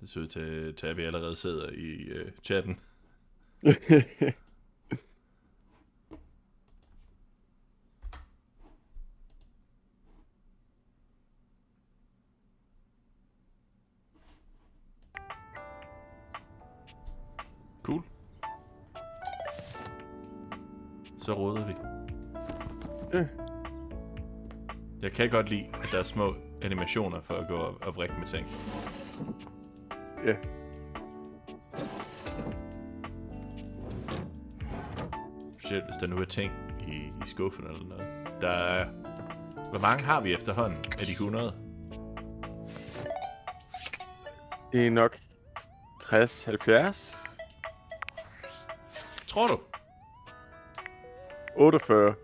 Det ser ud til, at vi allerede sidder i chatten. Cool. Så råder vi. Jeg kan godt lide, at der er små animationer for at gå og vrikke med ting. Ja. Shit, hvis der nu er ting i skuffen eller noget. Der er... Hvor mange har vi efterhånden af de 100? Det er nok 60-70. Tror du? 48.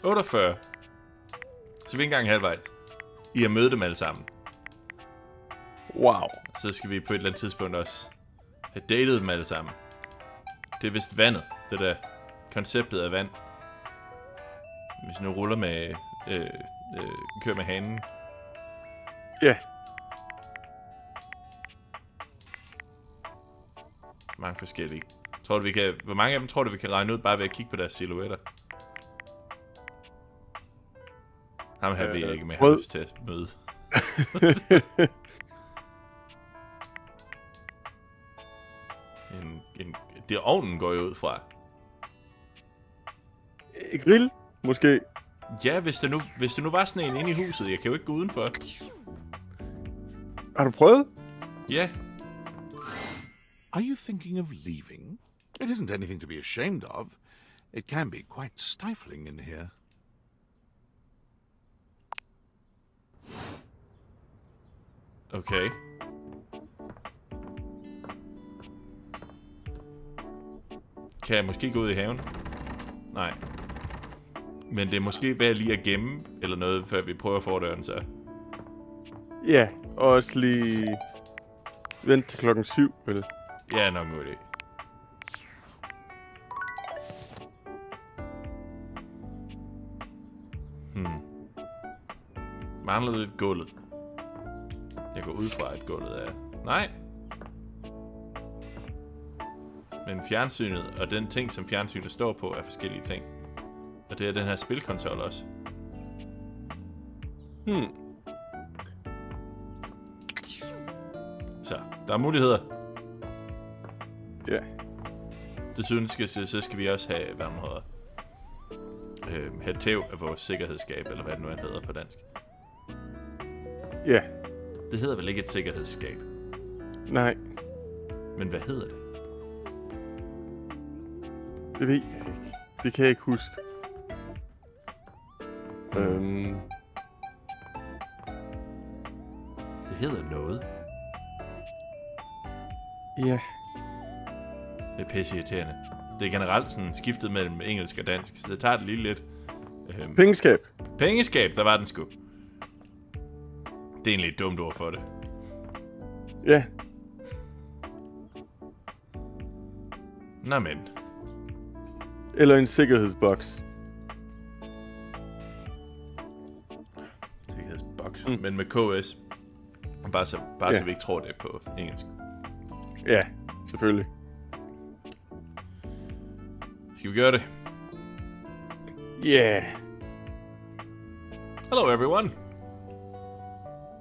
48. Så vi er ikke engang halvvejs. I har mødt dem alle sammen. Wow. Så skal vi på et eller andet tidspunkt også have datet dem alle sammen. Det er vist vandet. Det der konceptet af vand. Hvis nu ruller med... kører med hanen. Ja. Mange forskellige. Tror du, vi kan... Hvor mange af dem tror du, vi kan regne ud bare ved at kigge på deres silhuetter? Ham her ved jeg ikke, med at have lyst til at møde. Det ovnen går jo ud fra. Grill, måske. Ja, hvis der nu var sådan en inde i huset. Jeg kan jo ikke gå udenfor. Har du prøvet? Ja. Are you thinking of leaving? It isn't anything to be ashamed of. It can be quite stifling in here. Okay. Kan jeg måske gå ud i haven? Nej. Men det er måske værd lige at gemme, eller noget, før vi prøver fordøren, så. Ja, og også lige vent til 7, vel? Ja, nok en god idé. Mangler lidt gulvet. Jeg går ud fra, at gulvet er... Nej! Men fjernsynet og den ting, som fjernsynet står på, er forskellige ting. Og det er den her spilkonsol også. Så, der er muligheder. Ja. Desuden så skal vi også have, hvad man hedder, have tæv af vores sikkerhedsskab, eller hvad det nu hedder på dansk. Ja. Det hedder vel ikke et sikkerhedsskab? Nej. Men hvad hedder det? Det ved jeg ikke. Det kan jeg ikke huske. Det hedder noget. Ja. Det er pisseirriterende. Det er generelt sådan skiftet mellem engelsk og dansk, så det tager det lige lidt. Pengeskab. Pengeskab, der var den sgu. Det er egentlig et dumt ord for det. Ja. Nå men. Eller en sikkerhedsboks. Sikkerhedsboks. Men med KS. Bare så vi ikke tror det er på engelsk. Ja, selvfølgelig. Skal vi gøre det? Yeah. Hello everyone.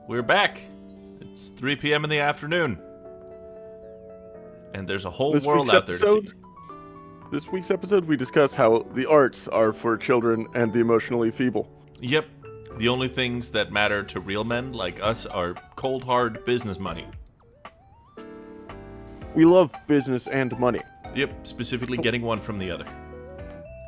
We're back. It's 3 p.m. in the afternoon. And there's a whole world out there to see. This week's episode, we discuss how the arts are for children and the emotionally feeble. Yep. The only things that matter to real men like us are cold, hard business money. We love business and money. Yep, specifically getting one from the other.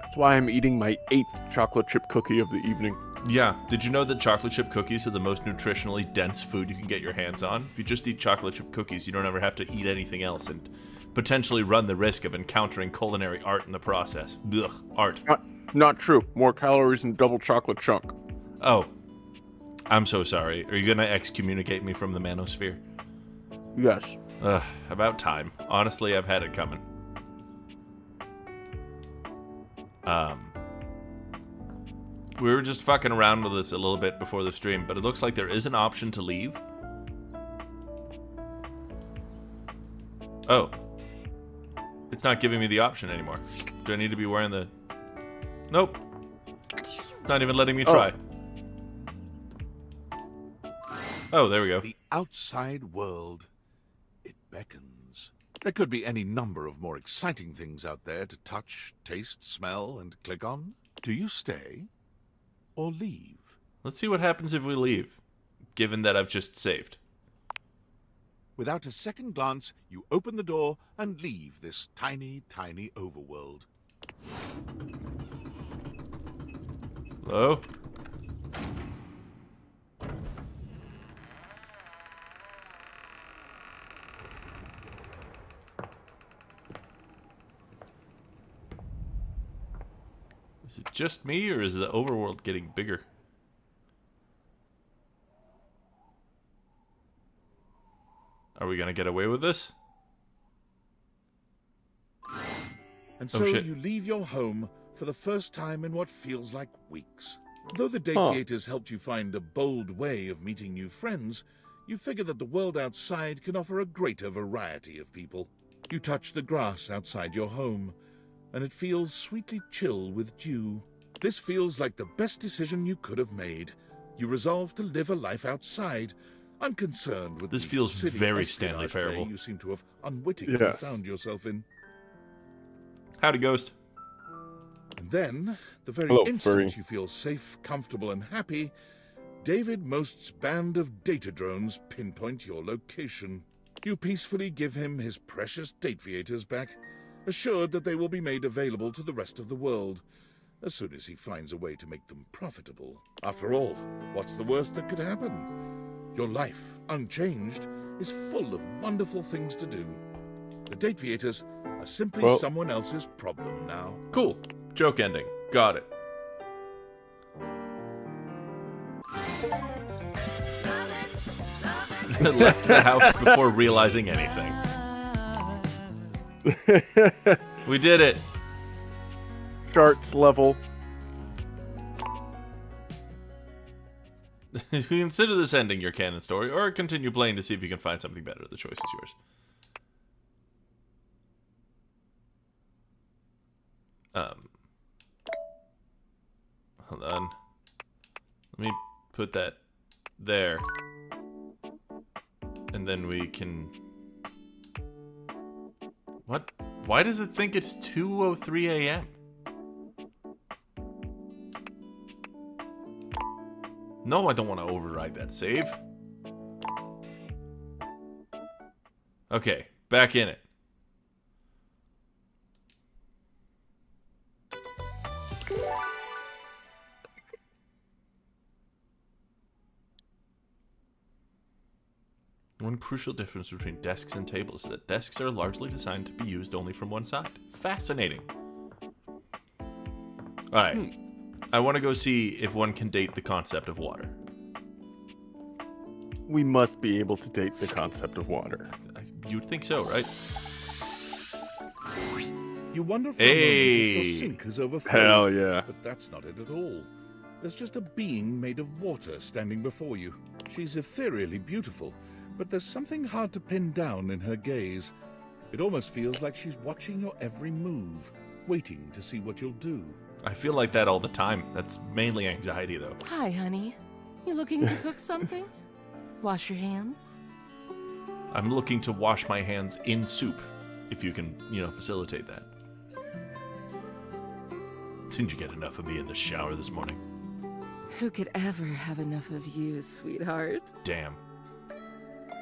That's why I'm eating my 8th chocolate chip cookie of the evening. Yeah, did you know that chocolate chip cookies are the most nutritionally dense food you can get your hands on? If you just eat chocolate chip cookies, you don't ever have to eat anything else and potentially run the risk of encountering culinary art in the process. Ugh, art. Not true. More calories than double chocolate chunk. Oh, I'm so sorry. Are you gonna excommunicate me from the manosphere? Yes. Ugh, about time. Honestly, I've had it coming. We were just fucking around with this a little bit before the stream, but it looks like there is an option to leave. Oh. It's not giving me the option anymore. Do I need to be wearing the... Nope. It's not even letting me try. Oh, there we go. The outside world. It beckons. There could be any number of more exciting things out there to touch, taste, smell, and click on. Do you stay or leave? Let's see what happens if we leave, given that I've just saved. Without a second glance, you open the door and leave this tiny, tiny overworld. Hello? Is it just me, or is the overworld getting bigger? Are we gonna get away with this? And Oh, so shit. you leave your home for the first time in what feels like weeks. Though the Deviators helped you find a bold way of meeting new friends, you figure that the world outside can offer a greater variety of people. You touch the grass outside your home, and it feels sweetly chill with dew. This feels like the best decision you could have made. You resolve to live a life outside, unconcerned with This the feels silly very espionage Stanley play Parable. you seem to have unwittingly Yes. found yourself in. Howdy, Ghost. And then, the very Hello, instant furry. you feel safe, comfortable, and happy, David Most's band of data drones pinpoint your location. You peacefully give him his precious Deviators back, assured that they will be made available to the rest of the world, as soon as he finds a way to make them profitable. After all, what's the worst that could happen? Your life, unchanged, is full of wonderful things to do. The Deviators are simply Well- someone else's problem now. Cool. Joke ending. Got it. Left the house before realizing anything. We did it. Charts level. You can consider this ending your canon story, or continue playing to see if you can find something better. The choice is yours. Hold on. Let me put that there. And then we can... What? Why does it think it's 2:03 a.m.? No, I don't want to override that save. Okay, back in it. One crucial difference between desks and tables is that desks are largely designed to be used only from one side. Fascinating. Alright. I want to go see if one can date the concept of water. We must be able to date the concept of water. You'd think so, right? You wonder for a Hey. moment if your sink has overflowed. Hell yeah. But that's not it at all. There's just a being made of water standing before you. She's ethereally beautiful, but there's something hard to pin down in her gaze. It almost feels like she's watching your every move, waiting to see what you'll do. I feel like that all the time. That's mainly anxiety, though. Hi, honey. You looking to cook something? Wash your hands? I'm looking to wash my hands in soup, if you can, facilitate that. Didn't you get enough of me in the shower this morning? Who could ever have enough of you, sweetheart? Damn.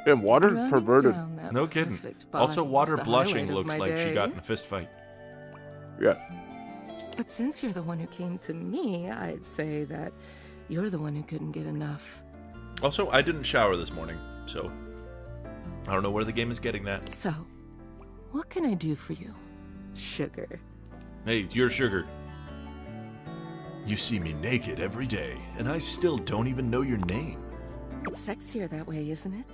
And water's Running perverted. down that No kidding. perfect body Also, is water the blushing highlight of looks my like she day. got in a fist fight. Yeah. But since you're the one who came to me, I'd say that you're the one who couldn't get enough. Also, I didn't shower this morning, so I don't know where the game is getting that. So, what can I do for you, sugar? Hey, you're sugar. You see me naked every day, and I still don't even know your name. It's sexier that way, isn't it?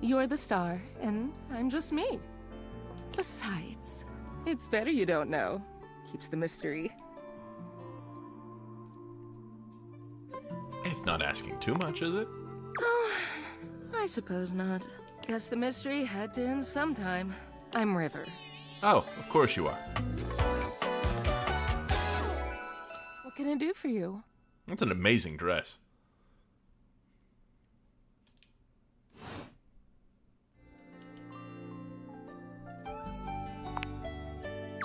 You're the star, and I'm just me. Besides, it's better you don't know. Keeps the mystery. It's not asking too much, is it? Oh, I suppose not. Guess the mystery had to end sometime. I'm River. Oh, of course you are. What can I do for you? That's an amazing dress.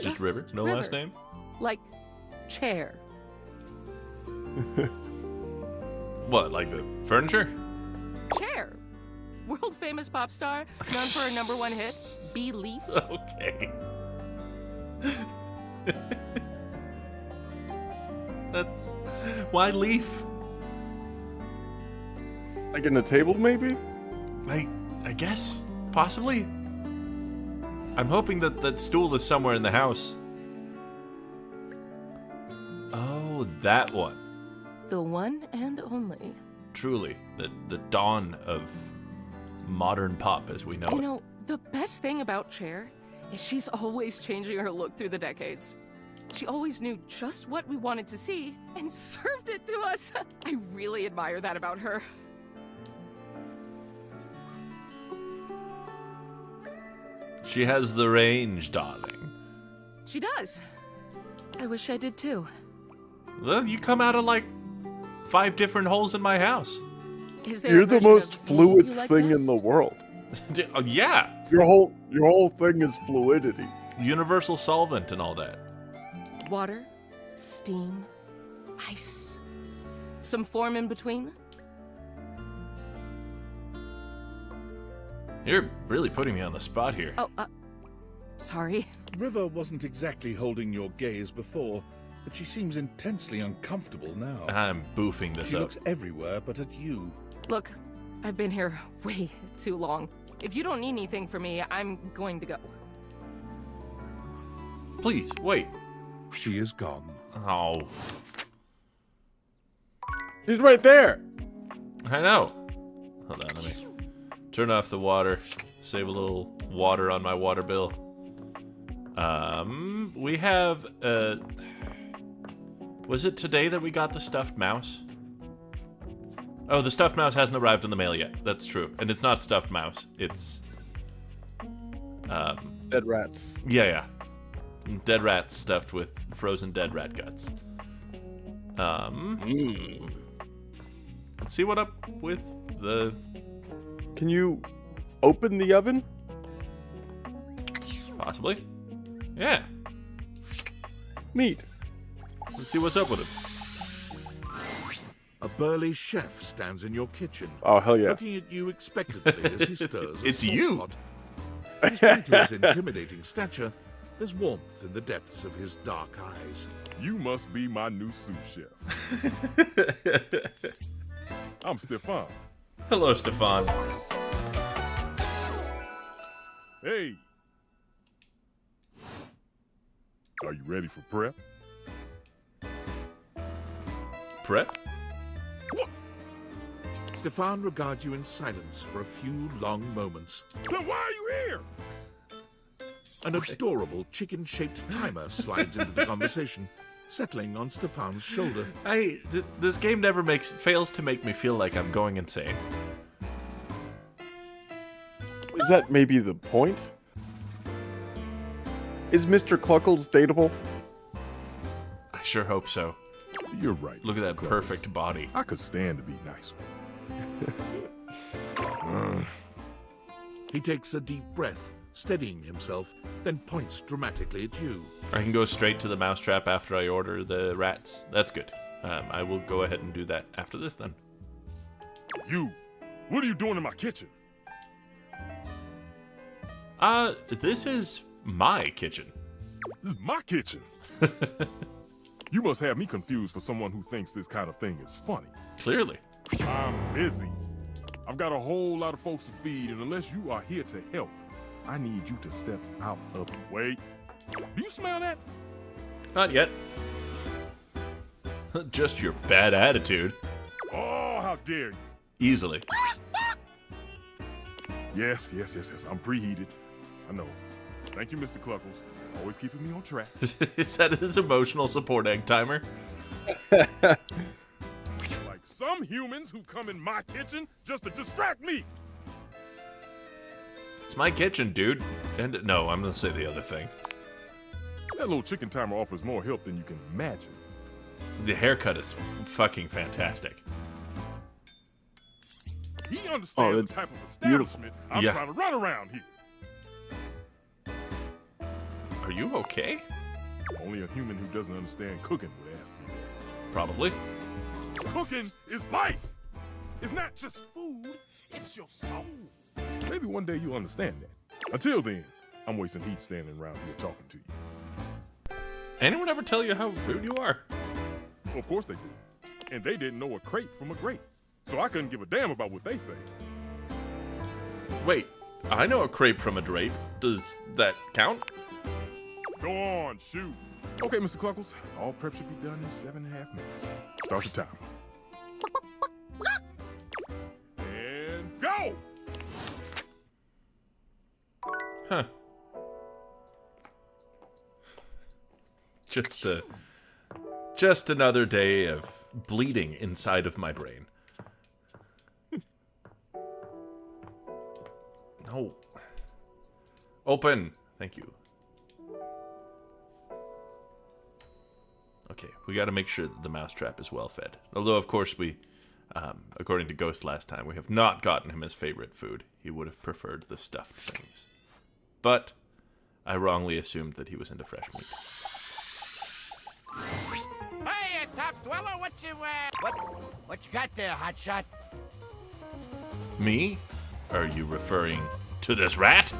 Just River? No River. last name? Like, chair. What, like the furniture? Chair. World famous pop star, known for her #1 hit, Belief. Okay. That's... Why Leaf? Like in the table, maybe? I guess. Possibly. I'm hoping that that stool is somewhere in the house. Oh, that one. The one and only. Truly, the dawn of modern pop as we know You it. know, the best thing about Cher is she's always changing her look through the decades. She always knew just what we wanted to see and served it to us. I really admire that about her. She has the range, darling. She does. I wish I did too. Well, you come out of like 5 different holes in my house. Is there a You're the version most of me fluid you like thing best? in the world. Oh, yeah, Your whole thing is fluidity. universal solvent and all that. Water, steam, ice. Some form in between? You're really putting me on the spot here. Oh, sorry. River wasn't exactly holding your gaze before, but she seems intensely uncomfortable now. I'm boofing this She up. looks everywhere but at you. Look, I've been here way too long. If you don't need anything from me, I'm going to go. Please, wait. She is gone. Oh, She's right there. I know. Hold on, let me turn off the water. Save a little water on my water bill. We have, was it today that we got the stuffed mouse? Oh, the stuffed mouse hasn't arrived in the mail yet. That's true. And it's not stuffed mouse. It's, Dead rats. yeah. Dead rats stuffed with frozen dead rat guts. Let's see what up with the... Can you open the oven? Possibly. Yeah. Neat. Let's see what's up with it. A burly chef stands in your kitchen, Oh, hell yeah. looking at you expectantly as he stirs a It's sauce you. pot. Despite his intimidating stature, there's warmth in the depths of his dark eyes. You must be my new sous chef. I'm Stefan. Hello, Stefan. Hey. Are you ready for prep? Prep? Stefan regards you in silence for a few long moments. Then why are you here? An adorable chicken-shaped timer slides into the conversation, settling on Stefan's shoulder. This game never fails to make me feel like I'm going insane. Is that maybe the point? Is Mr. Cluckles dateable? I sure hope so. You're right. Look at Mr. that Clemens. perfect body. I could stand to be nice. He takes a deep breath, steadying himself, then points dramatically at you. I can go straight to the mousetrap after I order the rats. That's good. I will go ahead and do that after this then. You, what are you doing in my kitchen? This is my kitchen. This is my kitchen. You must have me confused for someone who thinks this kind of thing is funny. Clearly. I'm busy. I've got a whole lot of folks to feed, and unless you are here to help, I need you to step out of the way. Do you smell that? Not yet. Just your bad attitude. Oh, how dare you. Easily. Yes. I'm preheated. I know. Thank you, Mr. Cluckles. Always keeping me on track. Is that his emotional support egg timer? Like some humans who come in my kitchen just to distract me. It's my kitchen, dude. And no, I'm gonna say the other thing. That little chicken timer offers more help than you can imagine. The haircut is fucking fantastic. He understands it's the type of beautiful. establishment I'm Yeah. trying to run around here. Are you okay? Only a human who doesn't understand cooking would ask me. Probably. Cooking is life. It's not just food, it's your soul. Maybe one day you'll understand that. Until then, I'm wasting heat standing around here talking to you. Anyone ever tell you how rude you are? Well, of course they do. And they didn't know a crepe from a grape. So I couldn't give a damn about what they say. Wait, I know a crepe from a drape. Does that count? Go on, shoot. Okay, Mr. Cluckles, all prep should be done in 7.5 minutes. Start the timer. And go! Huh. Just another day of bleeding inside of my brain. No. Open. Thank you. Okay, we got to make sure that the mousetrap is well fed. Although, of course, we, according to Ghost last time, we have not gotten him his favorite food. He would have preferred the stuffed things. But I wrongly assumed that he was into fresh meat. Hey, top dweller, what you got there, hotshot? Me? Are you referring to this rat?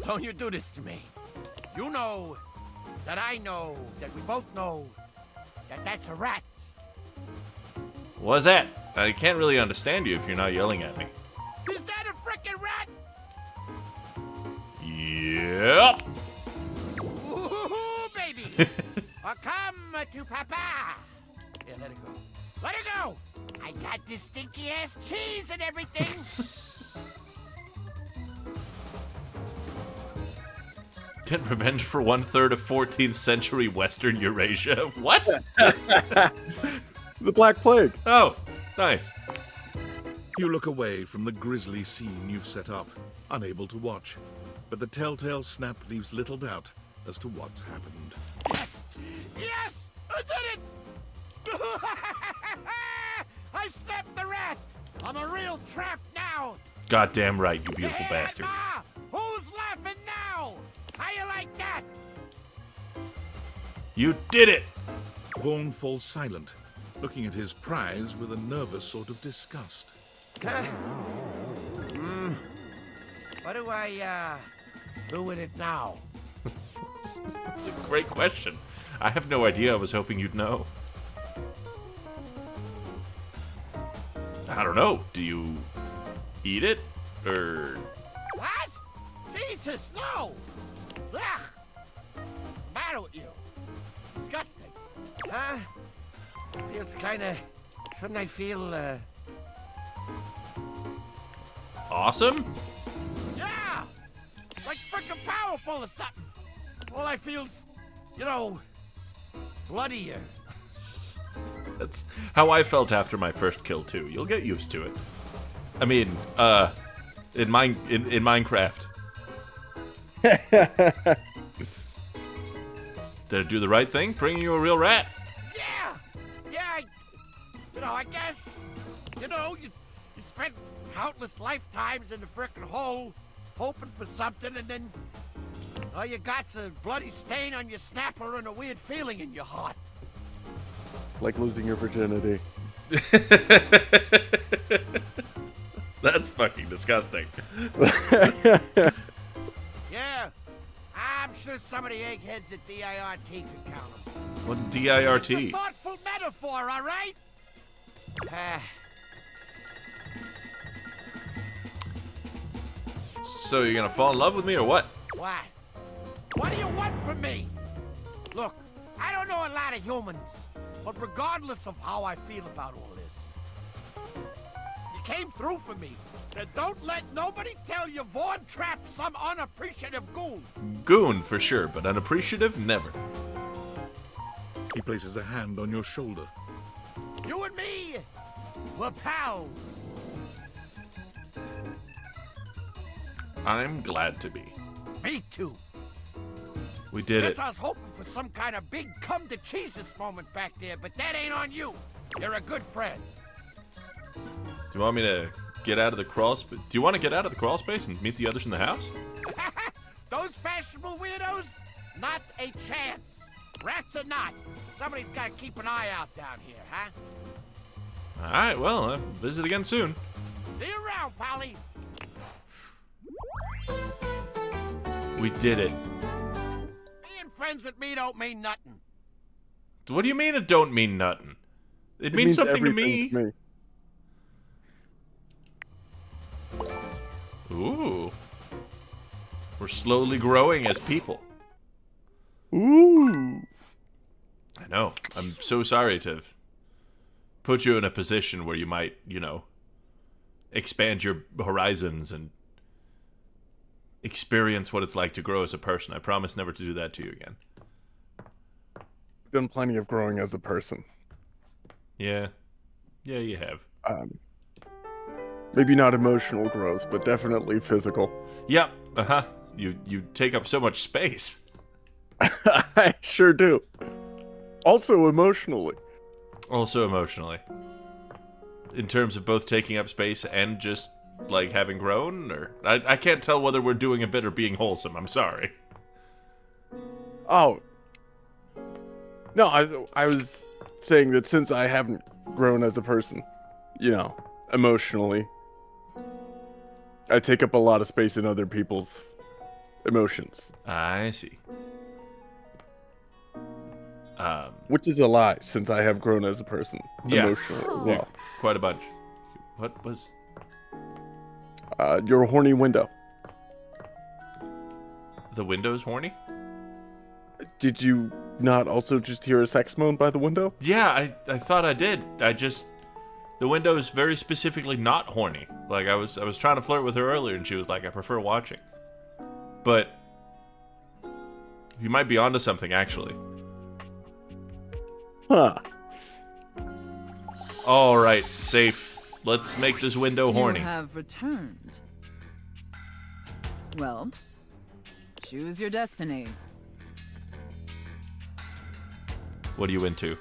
Don't you do this to me. You know that I know that we both know that that's a rat. What's that? I can't really understand you if you're not yelling at me. Is that a frickin' rat? Yep. Ooh, baby. Come to Papa. Here, let it go. Let it go. I got this stinky ass cheese and everything. Get revenge for 1/3 of 14th century Western Eurasia. What? The Black Plague. Oh, nice. You look away from the grisly scene you've set up, unable to watch. But the telltale snap leaves little doubt as to what's happened. Yes, I did it. I snapped the rat. I'm a real trap now. Goddamn right, you beautiful Yeah, bastard. Ma, who's laughing now? How you like that? You did it! Vaughn falls silent, looking at his prize with a nervous sort of disgust. What do I do with it now? It's a great question. I have no idea. I was hoping you'd know. I don't know. Do you eat it? Or... What? Jesus, no! Ugh! What's the matter with you? Disgusting. Huh? Feels kinda... Shouldn't I feel, awesome? Yeah! Like frickin' powerful or something. All I feel's, you know, bloodier. That's how I felt after my first kill, too. You'll get used to it. I mean, in Minecraft. Did I do the right thing, bringing you a real rat? Yeah, I guess, you spent countless lifetimes in the frickin' hole, hoping for something, and then all you got's a bloody stain on your snapper and a weird feeling in your heart. Like losing your virginity. That's fucking disgusting. Yeah, I'm sure some of the eggheads at DIRT could count them. What's It's a DIRT? thoughtful metaphor, all right? So you're gonna fall in love with me or what? What? What do you want from me? Look, I don't know a lot of humans, but regardless of how I feel about all this, you came through for me. Now don't let nobody tell you Vaughn trapped some unappreciative goon. Goon for sure, but unappreciative, never. He places a hand on your shoulder. You and me, we're pals. I'm glad to be. Me too. We did it. Guess I was hoping for some kind of big come-to-Jesus moment back there, but that ain't on you. You're a good friend. Do you want me to get out of the crawl space? Do you want to get out of the crawl space and meet the others in the house? Those fashionable weirdos? Not a chance. Rats or not, somebody's got to keep an eye out down here, huh? All right, well, visit again soon. See you around, Polly. We did it. Being friends with me don't mean nothing. What do you mean it don't mean nothing? It means something to me. everything Ooh. We're slowly growing as people. Ooh. I know. I'm so sorry to put you in a position where you might, expand your horizons and experience what it's like to grow as a person. I promise never to do that to you again. Done plenty of growing as a person. Yeah. Yeah, you have. Maybe not emotional growth, but definitely physical. Yep. Uh-huh. You take up so much space. I sure do. Also emotionally. Also emotionally. In terms of both taking up space and just, like, having grown? Or I can't tell whether we're doing a bit or being wholesome. I'm sorry. Oh. No, I was saying that since I haven't grown as a person, emotionally, I take up a lot of space in other people's emotions. I see. Which is a lie, since I have grown as a person emotionally as Yeah, well. quite a bunch. What was... Your horny window. The window's horny? Did you not also just hear a sex moan by the window? Yeah, I thought I did. The window is very specifically not horny. Like, I was trying to flirt with her earlier, and she was like, I prefer watching. But you might be onto something, actually. Huh. All right, safe. Let's make this window horny. You have returned. Well, choose your destiny. What are you into?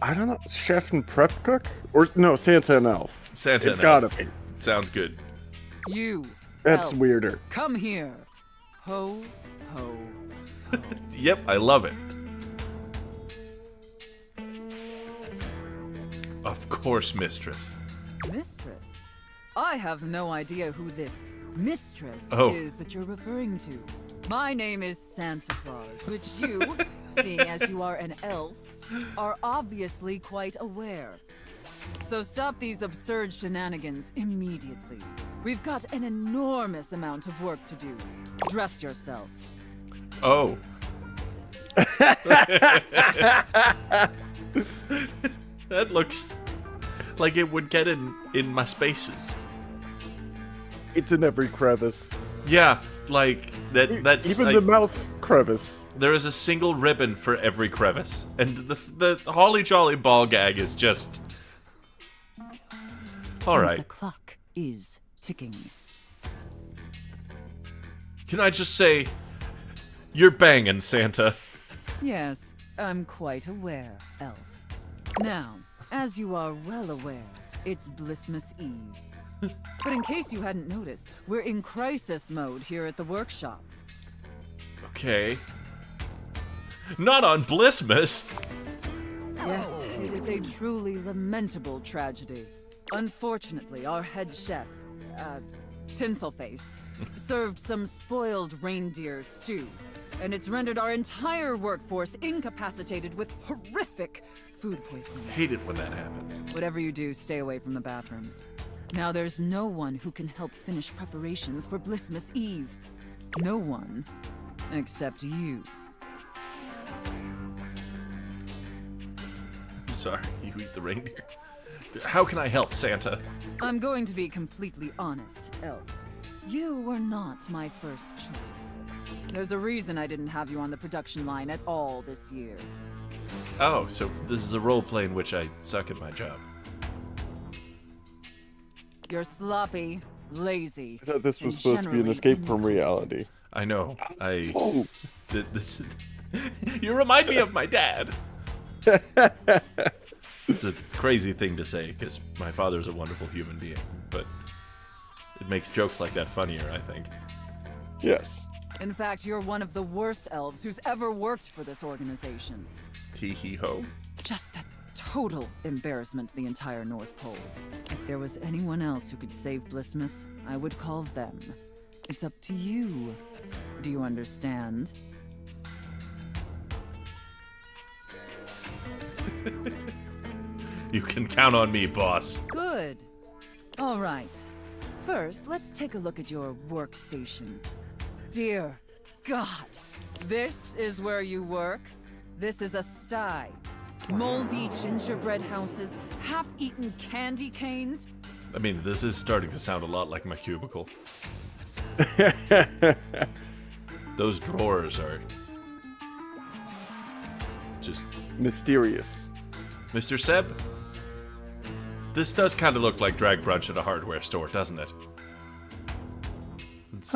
I don't know. Chef and prep cook? Or, no, Santa and Elf. Santa It's and Elf. gotta be. Sounds good. You. That's elf, weirder. Come here. Ho, ho, ho. Yep, I love it. Of course, mistress. Mistress? I have no idea who this mistress Oh. is that you're referring to. My name is Santa Claus, which you, seeing as you are an elf, are obviously quite aware. So stop these absurd shenanigans immediately. We've got an enormous amount of work to do. Dress yourself. Oh. That looks like it would get in my spaces. It's in every crevice. Yeah, like that's Even I- the mouth crevice. There is a single ribbon for every crevice, and the holly jolly ball gag is just. All And right. the clock is ticking. Can I just say, you're banging, Santa. Yes, I'm quite aware, Elf. Now, as you are well aware, it's Blissmas Eve. But in case you hadn't noticed, we're in crisis mode here at the workshop. Okay. Not on Blissmas. Yes, it is a truly lamentable tragedy. Unfortunately, our head chef, Tinselface, served some spoiled reindeer stew, and it's rendered our entire workforce incapacitated with horrific food poisoning. Hate it when that happens. Whatever you do, stay away from the bathrooms. Now there's no one who can help finish preparations for Blissmas Eve. No one, except you. I'm sorry, you eat the reindeer. How can I help, Santa? I'm going to be completely honest, Elf. You were not my first choice. There's a reason I didn't have you on the production line at all this year. Oh, so this is a role play in which I suck at my job. You're sloppy, lazy. I thought this was and supposed to be an generally escape from incompetent. reality. I know. Oh, This. You remind me of my dad. It's a crazy thing to say because my father's a wonderful human being, but it makes jokes like that funnier, I think. yes. In fact, you're one of the worst elves who's ever worked for this organization. Hee hee ho. Just a total embarrassment to the entire North Pole. If there was anyone else who could save Blissmas, I would call them. It's up to you. Do you understand? You can count on me, boss. Good. All right. First, let's take a look at your workstation. Dear God, this is where you work? This is a sty. Moldy gingerbread houses, half-eaten candy canes. I mean, this is starting to sound a lot like my cubicle. Those drawers are just... Mysterious. Mr. Seb? This does kind of look like drag brunch at a hardware store, doesn't it? It's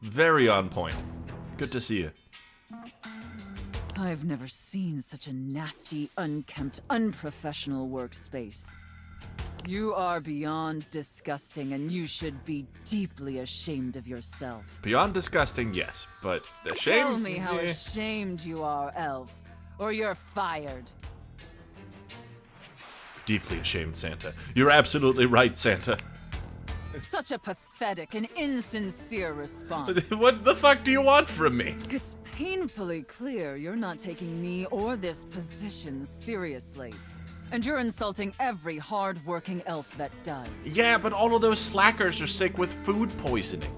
very on point. Good to see you. I've never seen such a nasty, unkempt, unprofessional workspace. You are beyond disgusting, and you should be deeply ashamed of yourself. Beyond disgusting, yes, but ashamed? Tell me how Eh. ashamed you are, Elf, or you're fired. Deeply ashamed, Santa. You're absolutely right, Santa. Such a pathetic and insincere response. What the fuck do you want from me? It's painfully clear you're not taking me or this position seriously. And you're insulting every hard-working elf that does. Yeah, but all of those slackers are sick with food poisoning.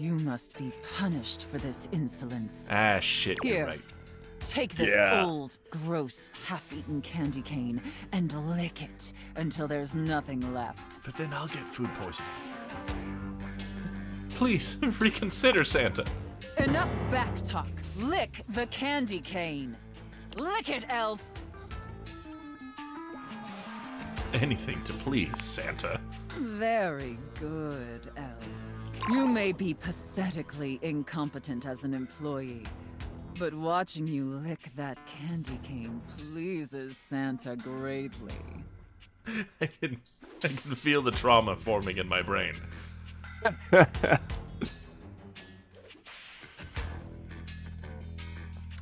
You must be punished for this insolence. Ah, shit, you're Here. right. Take this Yeah. old, gross, half-eaten candy cane and lick it until there's nothing left. But then I'll get food poisoning. Please, reconsider, Santa. Enough backtalk. Lick the candy cane. Lick it, Elf. Anything to please, Santa. Very good, Elf. You may be pathetically incompetent as an employee, but watching you lick that candy cane pleases Santa greatly. I can feel the trauma forming in my brain.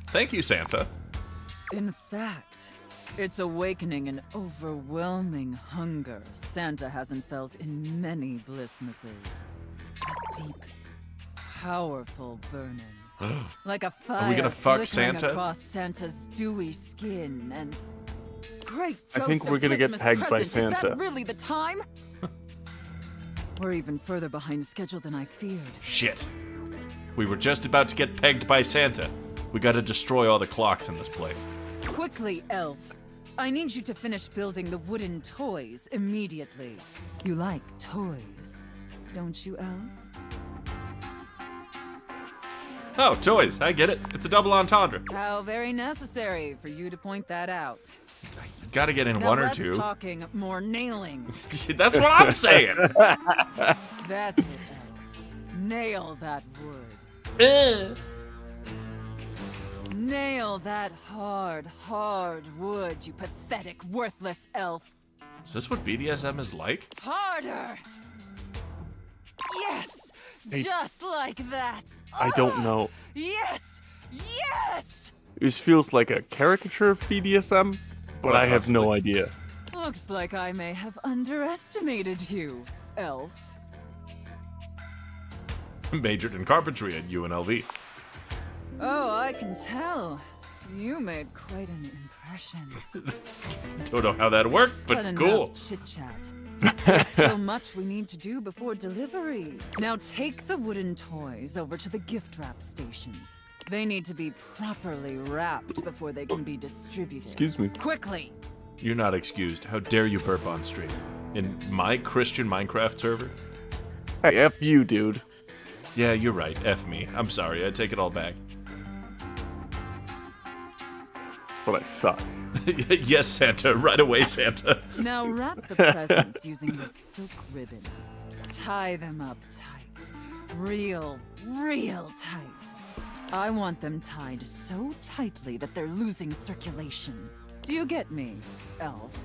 Thank you, Santa. In fact, it's awakening an overwhelming hunger Santa hasn't felt in many Blissmases. A deep, powerful burning. Like a fire Are we gonna fuck flickering Santa? across Santa's dewy skin and... Great I think toast we're of gonna get Blissmas pegged by present. Is Santa. that really the time? We're even further behind schedule than I feared. Shit. We were just about to get pegged by Santa. We gotta destroy all the clocks in this place. Quickly, Elf. I need you to finish building the wooden toys immediately. You like toys, don't you, Elf? Oh, toys. I get it. It's a double entendre. How very necessary for you to point that out. You gotta get in Now one or less two. talking, more nailing. That's what I'm saying. That's it, Elf. Nail that wood. Nail that hard, hard wood, you pathetic, worthless elf. Is this what BDSM is like? Harder! Yes! Just like that! I don't Ah! know. Yes! Yes! This feels like a caricature of BDSM, but Quite I have no possibly. idea. Looks like I may have underestimated you, elf. Majored in carpentry at UNLV. Oh, I can tell. You made quite an impression. Don't know how that worked, but enough cool. chit-chat. There's still much we need to do before delivery. Now take the wooden toys over to the gift wrap station. They need to be properly wrapped before they can be distributed. Excuse me. Quickly! You're not excused. How dare you burp on stream? In my Christian Minecraft server? Hey, F you, dude. Yeah, you're right. F me. I'm sorry. I take it all back. but I suck. Yes, Santa. Right away, Santa. Now wrap the presents using this silk ribbon. Tie them up tight. Real tight. I want them tied so tightly that they're losing circulation. Do you get me, elf?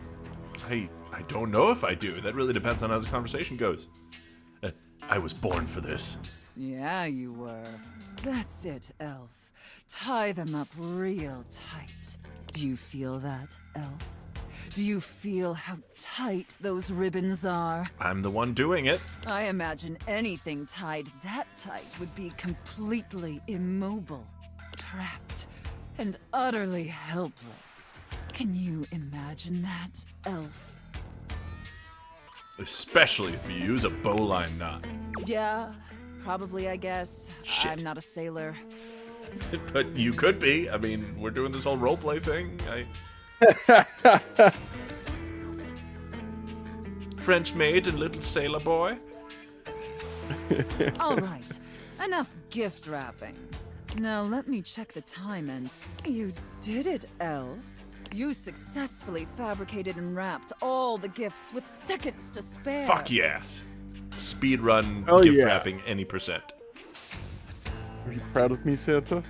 I don't know if I do. That really depends on how the conversation goes. I was born for this. Yeah, you were. That's it, elf. Tie them up real tight. Do you feel that, elf? Do you feel how tight those ribbons are? I'm the one doing it. I imagine anything tied that tight would be completely immobile, trapped, and utterly helpless. Can you imagine that, elf? Especially if you use a bowline knot. Yeah, probably, I guess. Shit. I'm not a sailor. But you could be. I mean, we're doing this whole roleplay thing. French maid and little sailor boy. All right, enough gift wrapping. Now let me check the time and... You did it, elf. You successfully fabricated and wrapped all the gifts with seconds to spare. Fuck yeah. Speed run Hell gift yeah. wrapping any percent. Are you proud of me, Santa?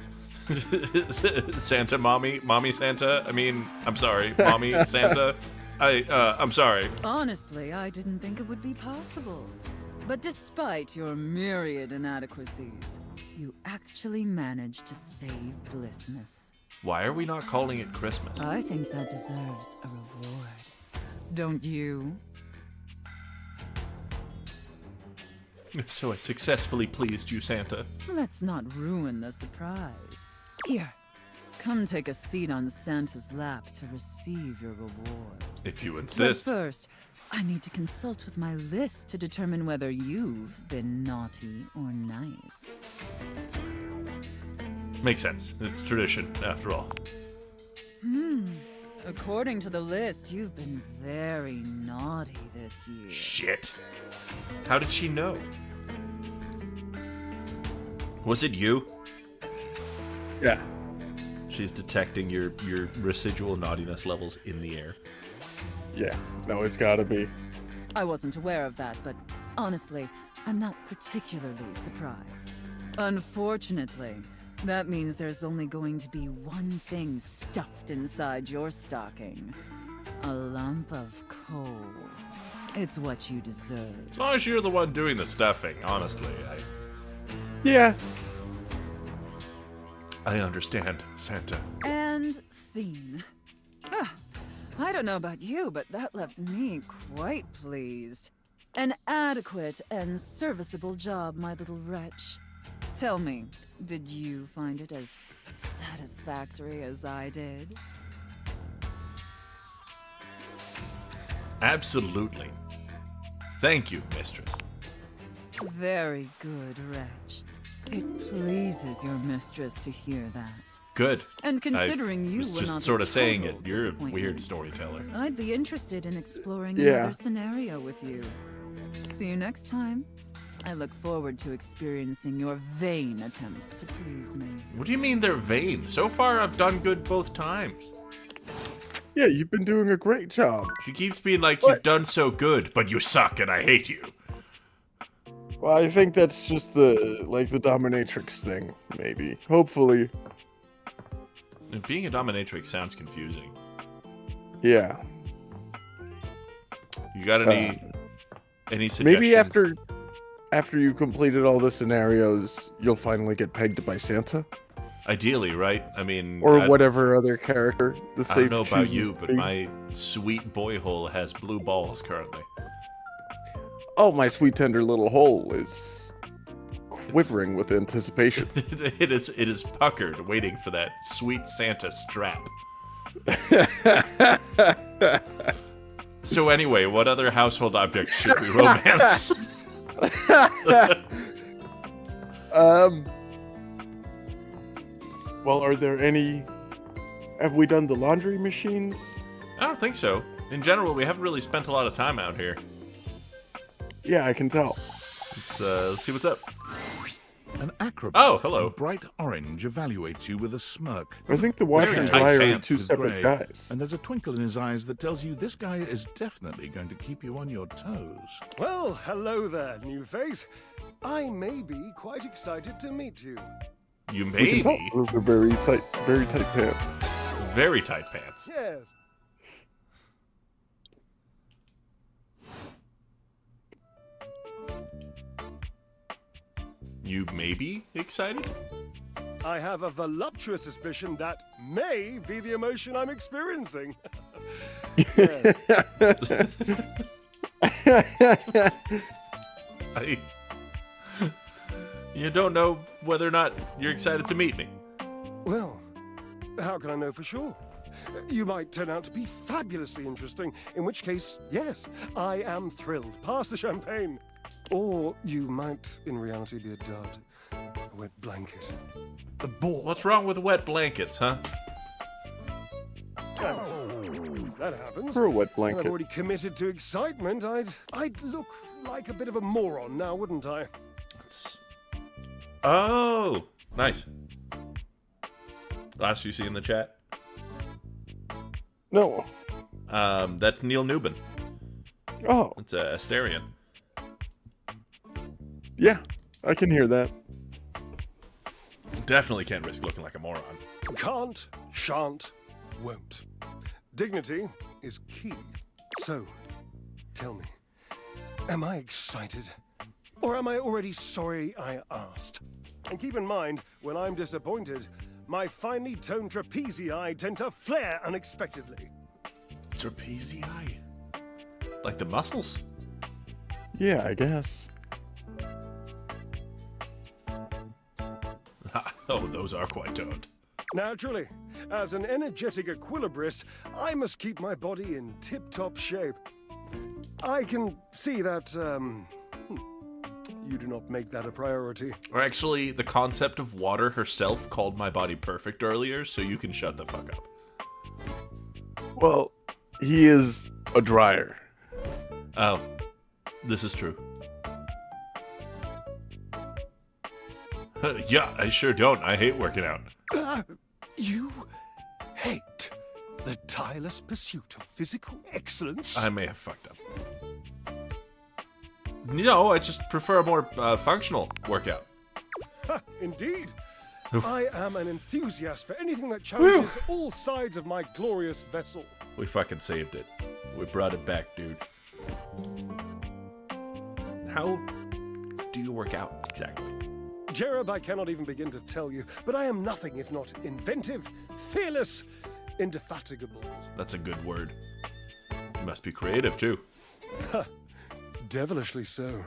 Santa, mommy Santa. I mean, I'm sorry, mommy Santa. I'm sorry. Honestly, I didn't think it would be possible. But despite your myriad inadequacies, you actually managed to save Blissmas. Why are we not calling it Christmas? I think that deserves a reward. Don't you? So I successfully pleased you, Santa. Let's not ruin the surprise. Here, come take a seat on Santa's lap to receive your reward. If you But insist. first, I need to consult with my list to determine whether you've been naughty or nice. Makes sense. It's tradition, after all. According to the list, you've been very naughty this year. Shit. How did she know? Was it you? Yeah. She's detecting your residual naughtiness levels in the air. Yeah. No, it's gotta be. I wasn't aware of that, but honestly, I'm not particularly surprised. Unfortunately, that means there's only going to be one thing stuffed inside your stocking. A lump of coal. It's what you deserve. As long as you're the one doing the stuffing, honestly, Yeah. I understand, Santa. And scene. I don't know about you, but that left me quite pleased. An adequate and serviceable job, my little wretch. Tell me, did you find it as satisfactory as I did? Absolutely. Thank you, mistress. Very good, wretch. It pleases your mistress to hear that. Good. And considering I you was were just not a sort of saying it. total You're a disappointment, weird storyteller. I'd be interested in exploring Yeah. another scenario with you. See you next time. I look forward to experiencing your vain attempts to please me. What do you mean they're vain? So far, I've done good both times. Yeah, you've been doing a great job. She keeps being like, you've done so good, but you suck and I hate you. Well, I think that's just the dominatrix thing, maybe. Hopefully. And being a dominatrix sounds confusing. Yeah. You got any suggestions? Maybe after you completed all the scenarios, you'll finally get pegged by Santa? Ideally, right? I mean... Or whatever other character the I safe don't know about chooses you, to but be. my sweet boy hole has blue balls currently. Oh, my sweet tender little hole is quivering with anticipation. it is puckered, waiting for that sweet Santa strap. So anyway, what other household objects should we romance? Well, are there any... Have we done the laundry machines? I don't think so. In general, we haven't really spent a lot of time out here. Yeah, I can tell. Let's see what's up. An acrobat Oh, hello. in bright orange evaluates you with a smirk. I think the washer Very and tight dryer are pants two With separate grey, guys. And there's a twinkle in his eyes that tells you this guy is definitely going to keep you on your toes. Well, hello there, new face. I may be quite excited to meet you. You We may can tell be. those are very tight pants. Very tight pants. Yes. You may be excited? I have a voluptuous suspicion that may be the emotion I'm experiencing. Yes. You don't know whether or not you're excited to meet me. Well, how can I know for sure? You might turn out to be fabulously interesting, in which case, yes, I am thrilled. Pass the champagne. Or you might, in reality, be a dud. A wet blanket. A bore. What's wrong with wet blankets, huh? That happens. For a wet I've blanket. already committed to excitement. I'd look like a bit of a moron now, wouldn't I? Oh, nice. Last you see in the chat? No. That's Neil Newbin. Oh, It's a Asterian. yeah. I can hear that. Definitely can't risk looking like a moron. Can't, shan't, won't. Dignity is key. So, tell me, am I excited? Or am I already sorry I asked? And keep in mind, when I'm disappointed, my finely toned trapezii tend to flare unexpectedly. Trapezii? Like the muscles? Yeah, I guess. Oh, those are quite toned. Naturally, as an energetic equilibrist, I must keep my body in tip-top shape. I can see that, you do not make that a priority. Or actually, the concept of water herself called my body perfect earlier, so you can shut the fuck up. Well, he is a dryer. Oh, this is true. Yeah, I sure don't. I hate working out. You hate the tireless pursuit of physical excellence? I may have fucked up. No, I just prefer a more functional workout. Ha, indeed. I am an enthusiast for anything that challenges all sides of my glorious vessel. We fucking saved it. We brought it back, dude. How do you work out exactly? Jereb, I cannot even begin to tell you, but I am nothing if not inventive, fearless, indefatigable. That's a good word. You must be creative, too. Devilishly so.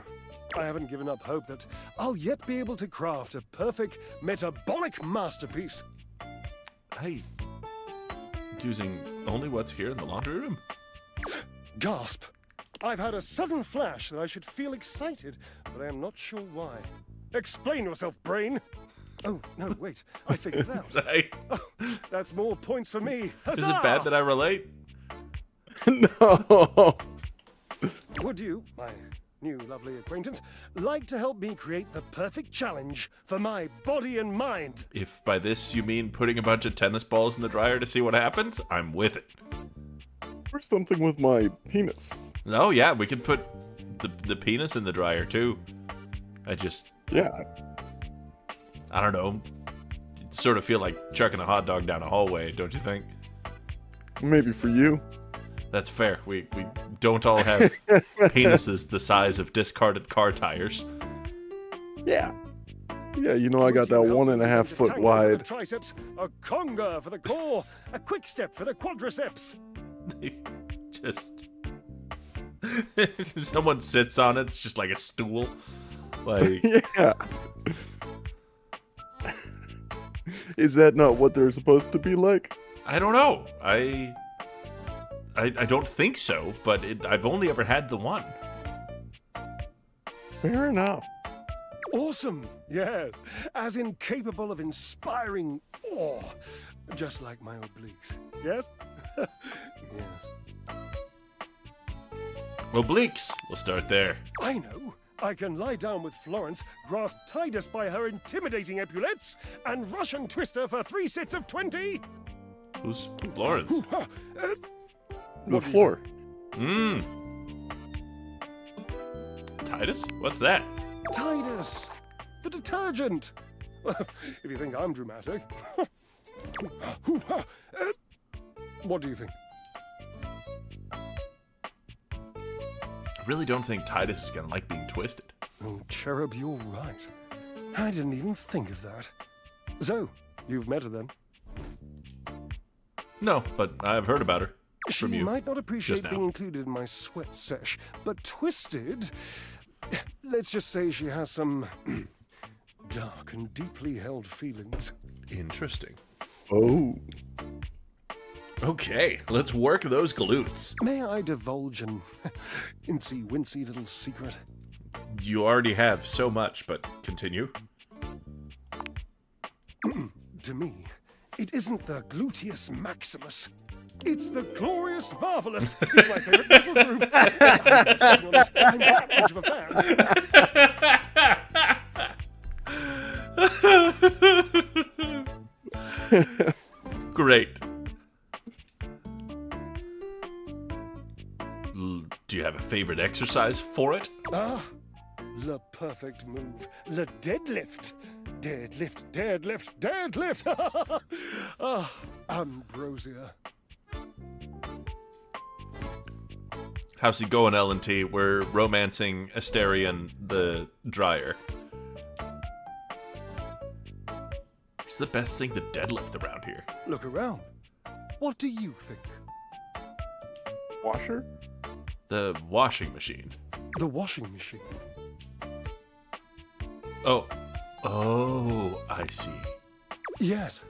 I haven't given up hope that I'll yet be able to craft a perfect metabolic masterpiece. Hey, using only what's here in the laundry room? Gasp! I've had a sudden flash that I should feel excited, but I am not sure why. Explain yourself, brain! Oh, no, wait. I figured it out. Hey, Oh, that's more points for me. is it bad that I relate? No. Would you, my new lovely acquaintance, like to help me create the perfect challenge for my body and mind? If by this you mean putting a bunch of tennis balls in the dryer to see what happens, I'm with it. Or something with my penis. Oh yeah, we could put the penis in the dryer too. Yeah. I don't know. Sort of feel like chucking a hot dog down a hallway, don't you think? Maybe for you. That's fair. We don't all have penises the size of discarded car tires. Yeah. Yeah, you know I got Would you that help 1.5 me foot tango for wide. the triceps, a conga for the core, a quick step for the quadriceps. Just if someone sits on it, it's just like a stool. Like Yeah. Is that not what they're supposed to be like? I don't know. I don't think so, but I've only ever had the one. Fair enough. Awesome, yes. As incapable of inspiring awe, just like my obliques. Yes? Yes. Obliques. We'll start there. I know. I can lie down with Florence, grasp Titus by her intimidating epaulettes, and Russian twist her for 3 sets of 20. Who's Florence? The floor. Mmm. Titus? What's that? Titus, the detergent. If you think I'm dramatic. What do you think? I really don't think Titus is gonna like being twisted. Oh, Cherub, you're right. I didn't even think of that. So, you've met her then? No, but I've heard about her She from you. might not appreciate just now. being included in my sweat sesh, but twisted... Let's just say she has some dark and deeply held feelings. Interesting. Oh. Okay, let's work those glutes. May I divulge an incy-wincy little secret? You already have so much, but continue. To me, it isn't the gluteus maximus. It's the glorious marvelous. It's my favorite muscle group. I'm that much of a fan. Great. Do you have a favorite exercise for it? Ah, the perfect move. The deadlift. Deadlift, deadlift, deadlift. Ah, ambrosia. How's he going, L&T? We're romancing Asterion the Dryer. It's the best thing to deadlift around here. Look around. What do you think? Washer? The washing machine. The washing machine. Oh. Oh, I see. Yes,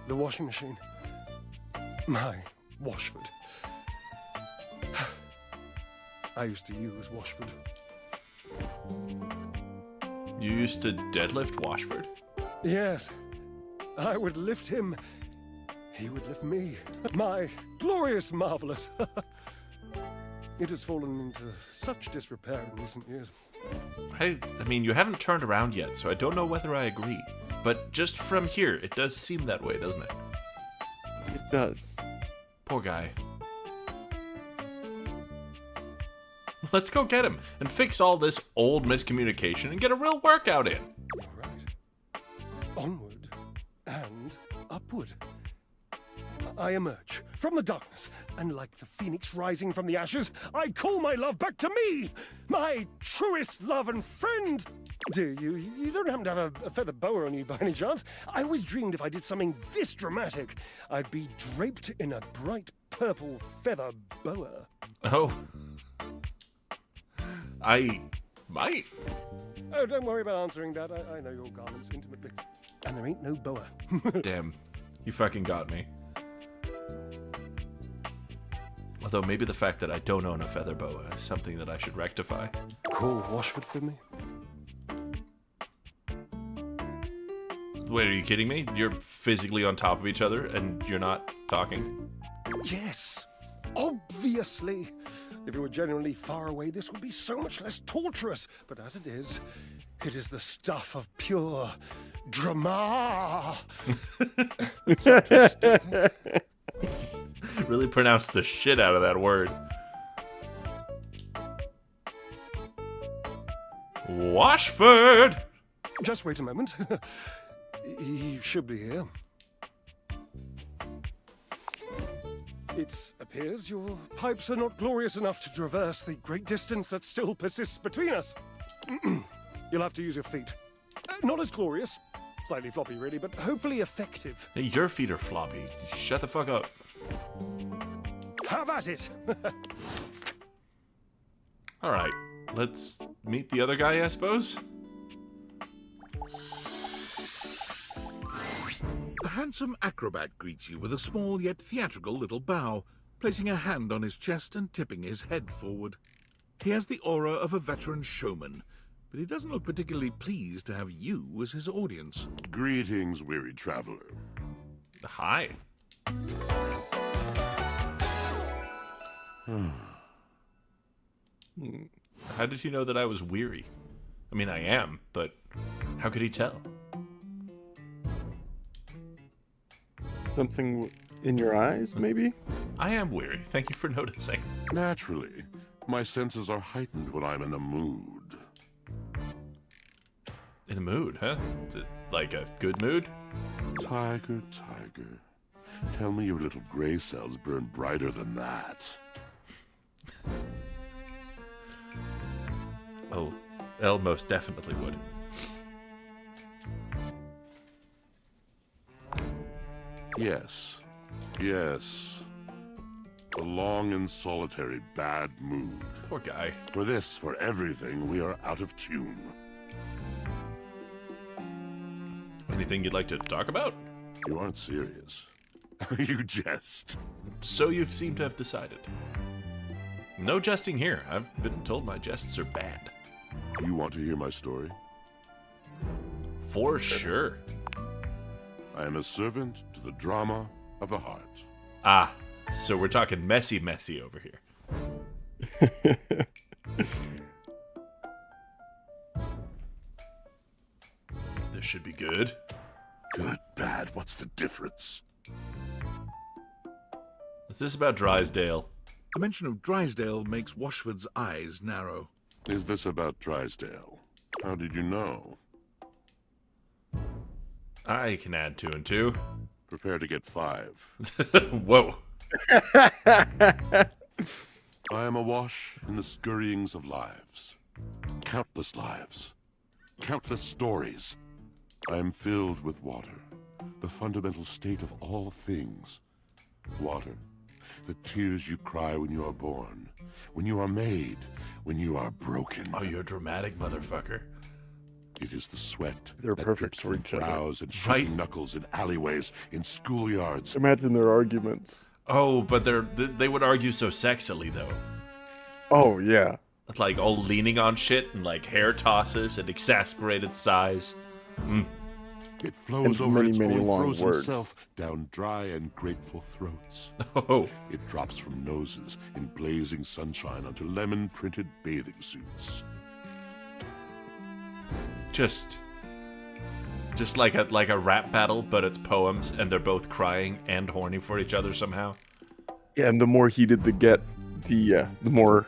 the washing machine. My Washford. I used to use Washford. You used to deadlift Washford? Yes, I would lift him. He would lift me. My glorious marvelous. It has fallen into such disrepair in recent years. I mean, you haven't turned around yet, so I don't know whether I agree. But just from here, it does seem that way, doesn't it? It does. Poor guy. Let's go get him and fix all this old miscommunication and get a real workout in. All right. Onward and upward. I emerge from the darkness, and like the phoenix rising from the ashes, I call my love back to me, my truest love and friend. Dear, you don't happen to have a feather boa on you by any chance? I always dreamed if I did something this dramatic, I'd be draped in a bright purple feather boa. Oh. I might. Oh, don't worry about answering that. I know your garments intimately. And there ain't no boa. Damn. You fucking got me. Although maybe the fact that I don't own a feather boa is something that I should rectify. Call Washford for me. Wait, are you kidding me? You're physically on top of each other and you're not talking? Yes, obviously. If you were genuinely far away, this would be so much less torturous. But as it is the stuff of pure drama. Really pronounced the shit out of that word. Washford! Just wait a moment. He should be here. It appears your pipes are not glorious enough to traverse the great distance that still persists between us. You'll have to use your feet. Not as glorious, slightly floppy really, but hopefully effective. Hey, your feet are floppy. Shut the fuck up. Have at it! Alright, let's meet the other guy, I suppose? A handsome acrobat greets you with a small yet theatrical little bow, placing a hand on his chest and tipping his head forward. He has the aura of a veteran showman, but he doesn't look particularly pleased to have you as his audience. Greetings, weary traveler. Hi. How did you know that I was weary? I mean, I am, but how could he tell? Something in your eyes, maybe? I am weary. Thank you for noticing. Naturally, my senses are heightened when I'm in a mood. In a mood, huh? Is it like a good mood? Tiger, tiger, tell me your little gray cells burn brighter than that. Oh, Elle most definitely would. Yes, yes. A long and solitary bad mood. Poor guy. For this, for everything, we are out of tune. Anything you'd like to talk about? You aren't serious. You jest. So you seem to have decided. No jesting here. I've been told my jests are bad. You want to hear my story? For sure. I am a servant to the drama of the heart. Ah, so we're talking messy over here. This should be good. Good, bad, what's the difference? Is this about Drysdale? The mention of Drysdale makes Washford's eyes narrow. Is this about Drysdale? How did you know? I can add 2 and 2. Prepare to get 5. Whoa. I am awash in the scurryings of lives. Countless lives. Countless stories. I am filled with water, the fundamental state of all things. Water, the tears you cry when you are born, when you are made, when you are broken. Oh, you're a dramatic motherfucker. It is the sweat They're that perfect drips for from each other. brows and Right. shaking knuckles in alleyways, in schoolyards. Imagine their arguments. Oh, but they would argue so sexily, though. Oh, yeah. Like, all leaning on shit and, like, hair tosses and exasperated sighs. It flows And over many, its many own long frozen words. self down dry and grateful throats. Oh, It drops from noses in blazing sunshine onto lemon-printed bathing suits. just like a rap battle, but it's poems, and they're both crying and horny for each other somehow. Yeah, and the more heated they get, the more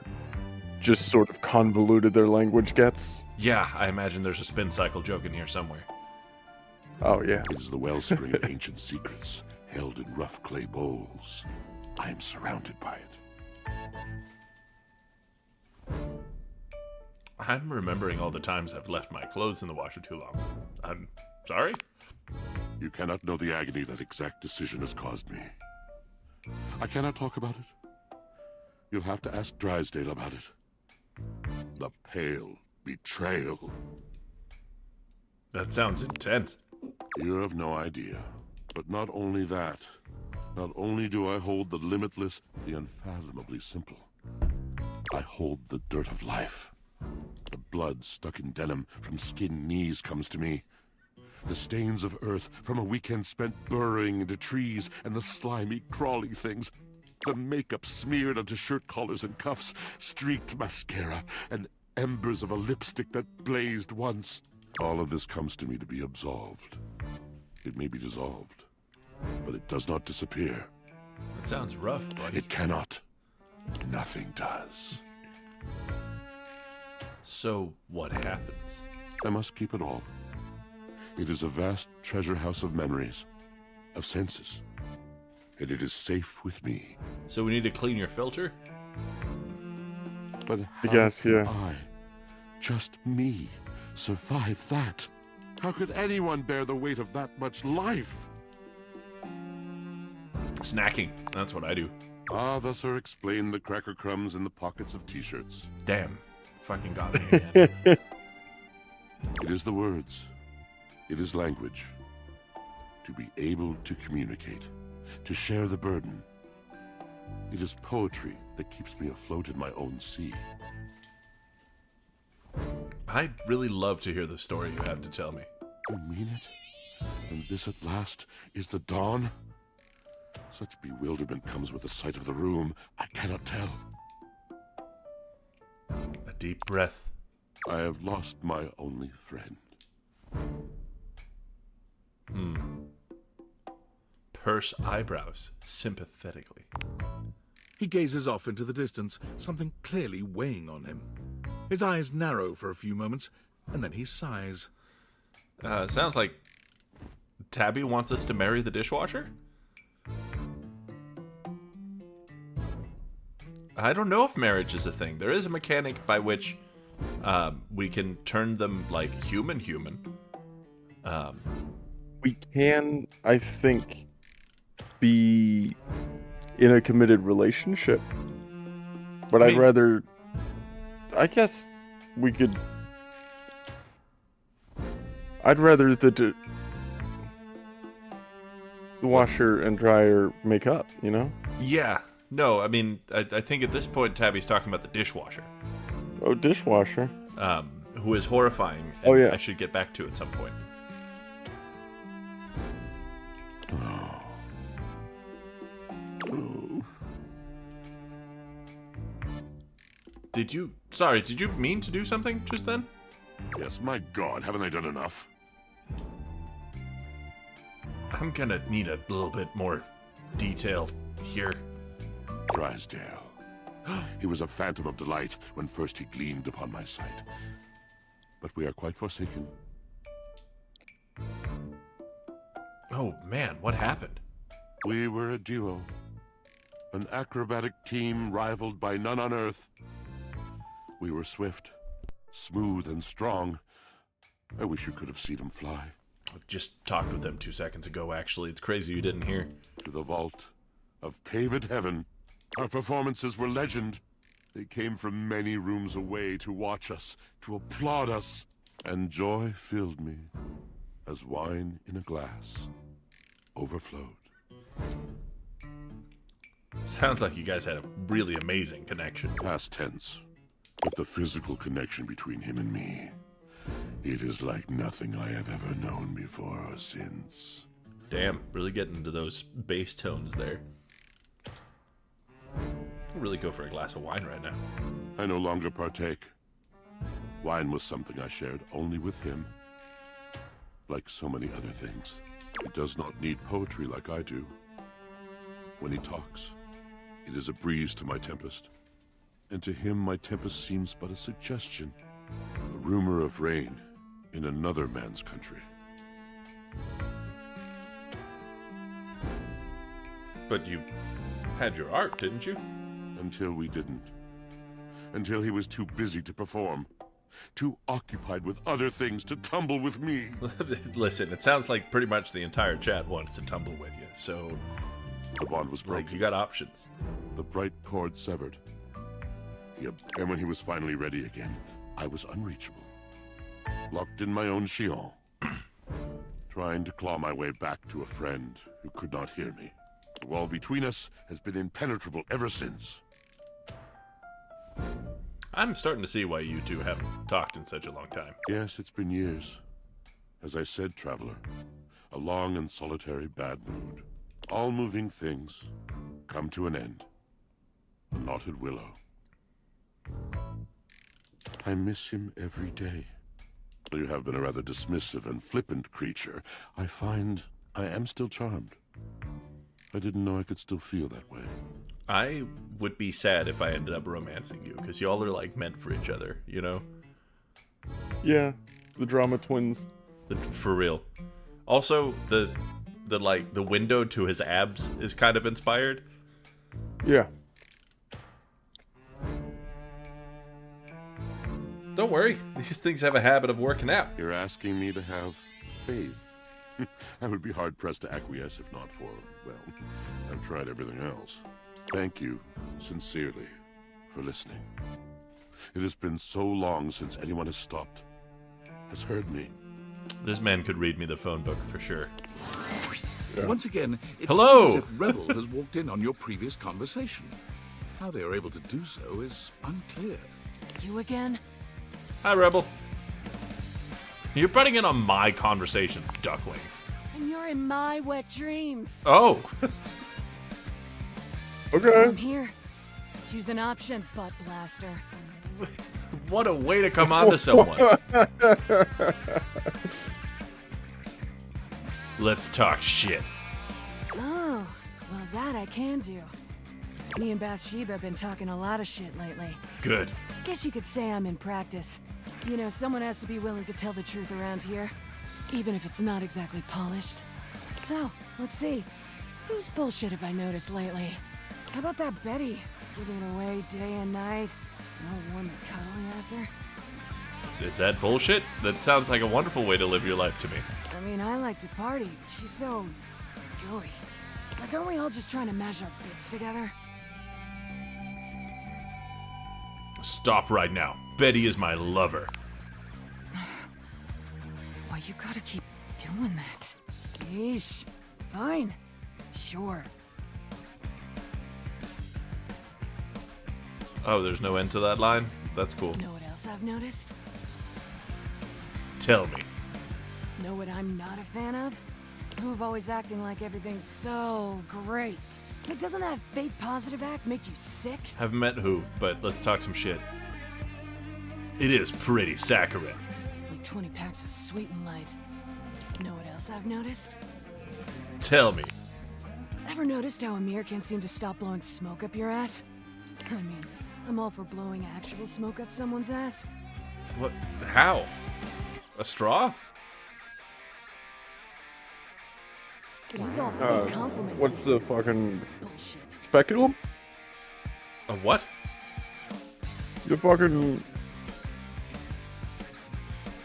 just sort of convoluted their language gets. Yeah, I imagine there's a spin cycle joke in here somewhere. Oh, yeah. It is the wellspring of ancient secrets, held in rough clay bowls. I am surrounded by it. I'm remembering all the times I've left my clothes in the washer too long. I'm sorry? You cannot know the agony that exact decision has caused me. I cannot talk about it. You'll have to ask Drysdale about it. The pale betrayal. That sounds intense. You have no idea. But not only that. Not only do I hold the limitless, the unfathomably simple. I hold the dirt of life. The blood stuck in denim from skin knees comes to me. The stains of earth from a weekend spent burrowing into trees and the slimy, crawly things. The makeup smeared onto shirt collars and cuffs, streaked mascara, and embers of a lipstick that blazed once. All of this comes to me to be absolved. It may be dissolved, but it does not disappear. That sounds rough, buddy. It cannot. Nothing does. So, what happens? I must keep it all. It is a vast treasure house of memories, of senses, and it is safe with me. So we need to clean your filter? But how guess, can yeah. I, just me, survive that? How could anyone bear the weight of that much life? Snacking. That's what I do. Ah, thus are explained the cracker crumbs in the pockets of t-shirts. Damn. Fucking got me again. It is the words. It is language. To be able to communicate. To share the burden. It is poetry that keeps me afloat in my own sea. I'd really love to hear the story you have to tell me. You mean it? And this at last is the dawn? Such bewilderment comes with the sight of the room, I cannot tell. A deep breath. I have lost my only friend. Purse eyebrows sympathetically. He gazes off into the distance, something clearly weighing on him. His eyes narrow for a few moments, and then he sighs. Sounds like Tabby wants us to marry the dishwasher? I don't know if marriage is a thing. There is a mechanic by which we can turn them like human. We can, I think, be in a committed relationship. But I'd rather... I guess we could... I'd rather the washer and dryer make up, you know? Yeah. No, I mean, I think at this point Tabby's talking about the dishwasher. Oh, dishwasher. Who is horrifying. And Oh, yeah. I should get back to at some point. Did you mean to do something just then? Yes, my God, haven't I done enough? I'm gonna need a little bit more detail here. Drysdale. He was a phantom of delight when first he gleamed upon my sight. But we are quite forsaken. Oh man, what happened? We were a duo. An acrobatic team rivaled by none on Earth. We were swift, smooth, and strong. I wish you could have seen him fly. I just talked with them 2 seconds ago, actually. It's crazy you didn't hear. To the vault of paved heaven. Our performances were legend. They came from many rooms away to watch us, to applaud us. And joy filled me as wine in a glass overflowed. Sounds like you guys had a really amazing connection. Past tense. But the physical connection between him and me, it is like nothing I have ever known before or since. Damn, really getting into those bass tones there. I'll really go for a glass of wine right now. I no longer partake. Wine was something I shared only with him. Like so many other things. It does not need poetry like I do. When he talks, it is a breeze to my tempest. And to him my tempest seems but a suggestion. A rumor of rain in another man's country. But you had your art, didn't you? Until we didn't. Until he was too busy to perform. Too occupied with other things to tumble with me. Listen, it sounds like pretty much the entire chat wants to tumble with you, so... The bond was broken. Like, you got options. The bright cord severed. Yep. And when he was finally ready again, I was unreachable. Locked in my own chignon. Trying to claw my way back to a friend who could not hear me. The wall between us has been impenetrable ever since. I'm starting to see why you two haven't talked in such a long time. Yes, it's been years. As I said, traveler, a long and solitary bad mood. All moving things come to an end. A knotted willow. I miss him every day. Though you have been a rather dismissive and flippant creature, I find I am still charmed. I didn't know I could still feel that way. I would be sad if I ended up romancing you, because y'all are, like, meant for each other, you know? Yeah, the drama twins. For real. Also, the window to his abs is kind of inspired. Yeah. Don't worry, these things have a habit of working out. You're asking me to have faith. I would be hard-pressed to acquiesce if not for, well, I've tried everything else. Thank you, sincerely, for listening. It has been so long since anyone has stopped, has heard me. This man could read me the phone book for sure. Yeah. Once again, it Hello! seems as if Rebel has walked in on your previous conversation. How they are able to do so is unclear. You again? Hi, Rebel. You're butting in on my conversation, Duckling. And you're in my wet dreams. Oh! Okay. I'm here. Choose an option, butt blaster. What a way to come on to someone. Let's talk shit. Oh, well that I can do. Me and Bathsheba have been talking a lot of shit lately. Good. Guess you could say I'm in practice. You know, someone has to be willing to tell the truth around here, even if it's not exactly polished. So, let's see. Whose bullshit have I noticed lately? How about that Betty? Giving it away day and night. No warm and cuddly after. Is that bullshit? That sounds like a wonderful way to live your life to me. I mean, I like to party, but she's so... gooey. Like, aren't we all just trying to mash our bits together? Stop right now. Betty is my lover. Why, you gotta keep doing that. Yeesh. Fine. Sure. Oh, there's no end to that line? That's cool. Know what else I've noticed? Tell me. Know what I'm not a fan of? Hoove always acting like everything's so great. Like, doesn't that fake positive act make you sick? Haven't met Hoove, but let's talk some shit. It is pretty saccharine. Like 20 packs of sweet and light. Know what else I've noticed? Tell me. Ever noticed how Amir can't seem to stop blowing smoke up your ass? I mean, I'm all for blowing actual smoke up someone's ass. What? How? A straw? But he's all big compliments. What's the fucking Bullshit. speculum? A what? The fucking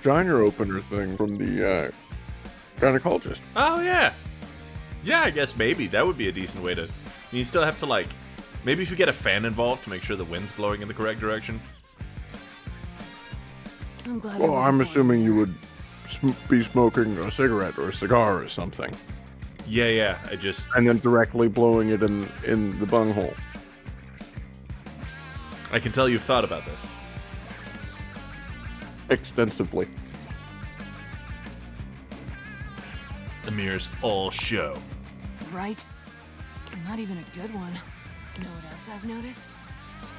vagina opener thing from the gynecologist. Oh, yeah. Yeah, I guess maybe. That would be a decent way to... You still have to, like... Maybe if you get a fan involved to make sure the wind's blowing in the correct direction. I'm glad. Well, I'm assuming you would be smoking a cigarette or a cigar or something, Yeah, I just... and then directly blowing it in the bunghole. I can tell you've thought about this. Extensively. Amir's all show. Right? Not even a good one. Know what else I've noticed?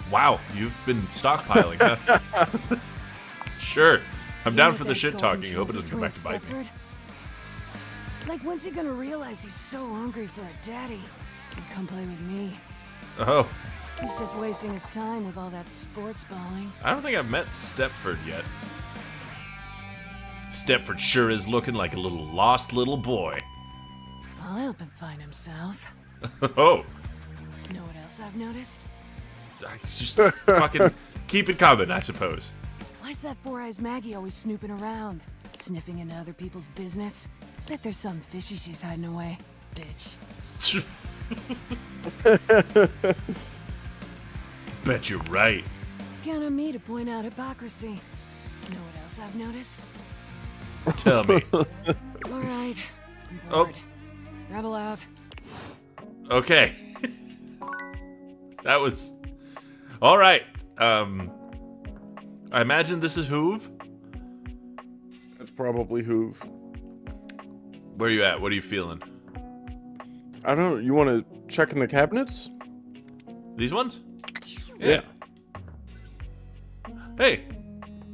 Wow, you've been stockpiling, huh? Sure. I'm down for the shit talking. Hope it doesn't come back to bite me. Like, when's he gonna realize he's so hungry for a daddy? And come play with me. Oh, He's just wasting his time with all that sports balling. I don't think I've met Stepford yet. Stepford sure is looking like a little lost little boy. I'll help him find himself. Oh, Know what else I've noticed? it's just fucking keep it coming, I suppose. Why's that Four Eyes Maggie always snooping around? Sniffing into other people's business? Bet there's something fishy she's hiding away. Bitch. Bet you're right. Count on me to point out hypocrisy. Know what else I've noticed? Tell me. Alright. I'm bored. Rebel out. Okay. That was... All right. I imagine this is Hoove. That's probably Hoove. Where you at? What are you feeling? I don't know. You want to check in the cabinets? These ones? Yeah. Hey,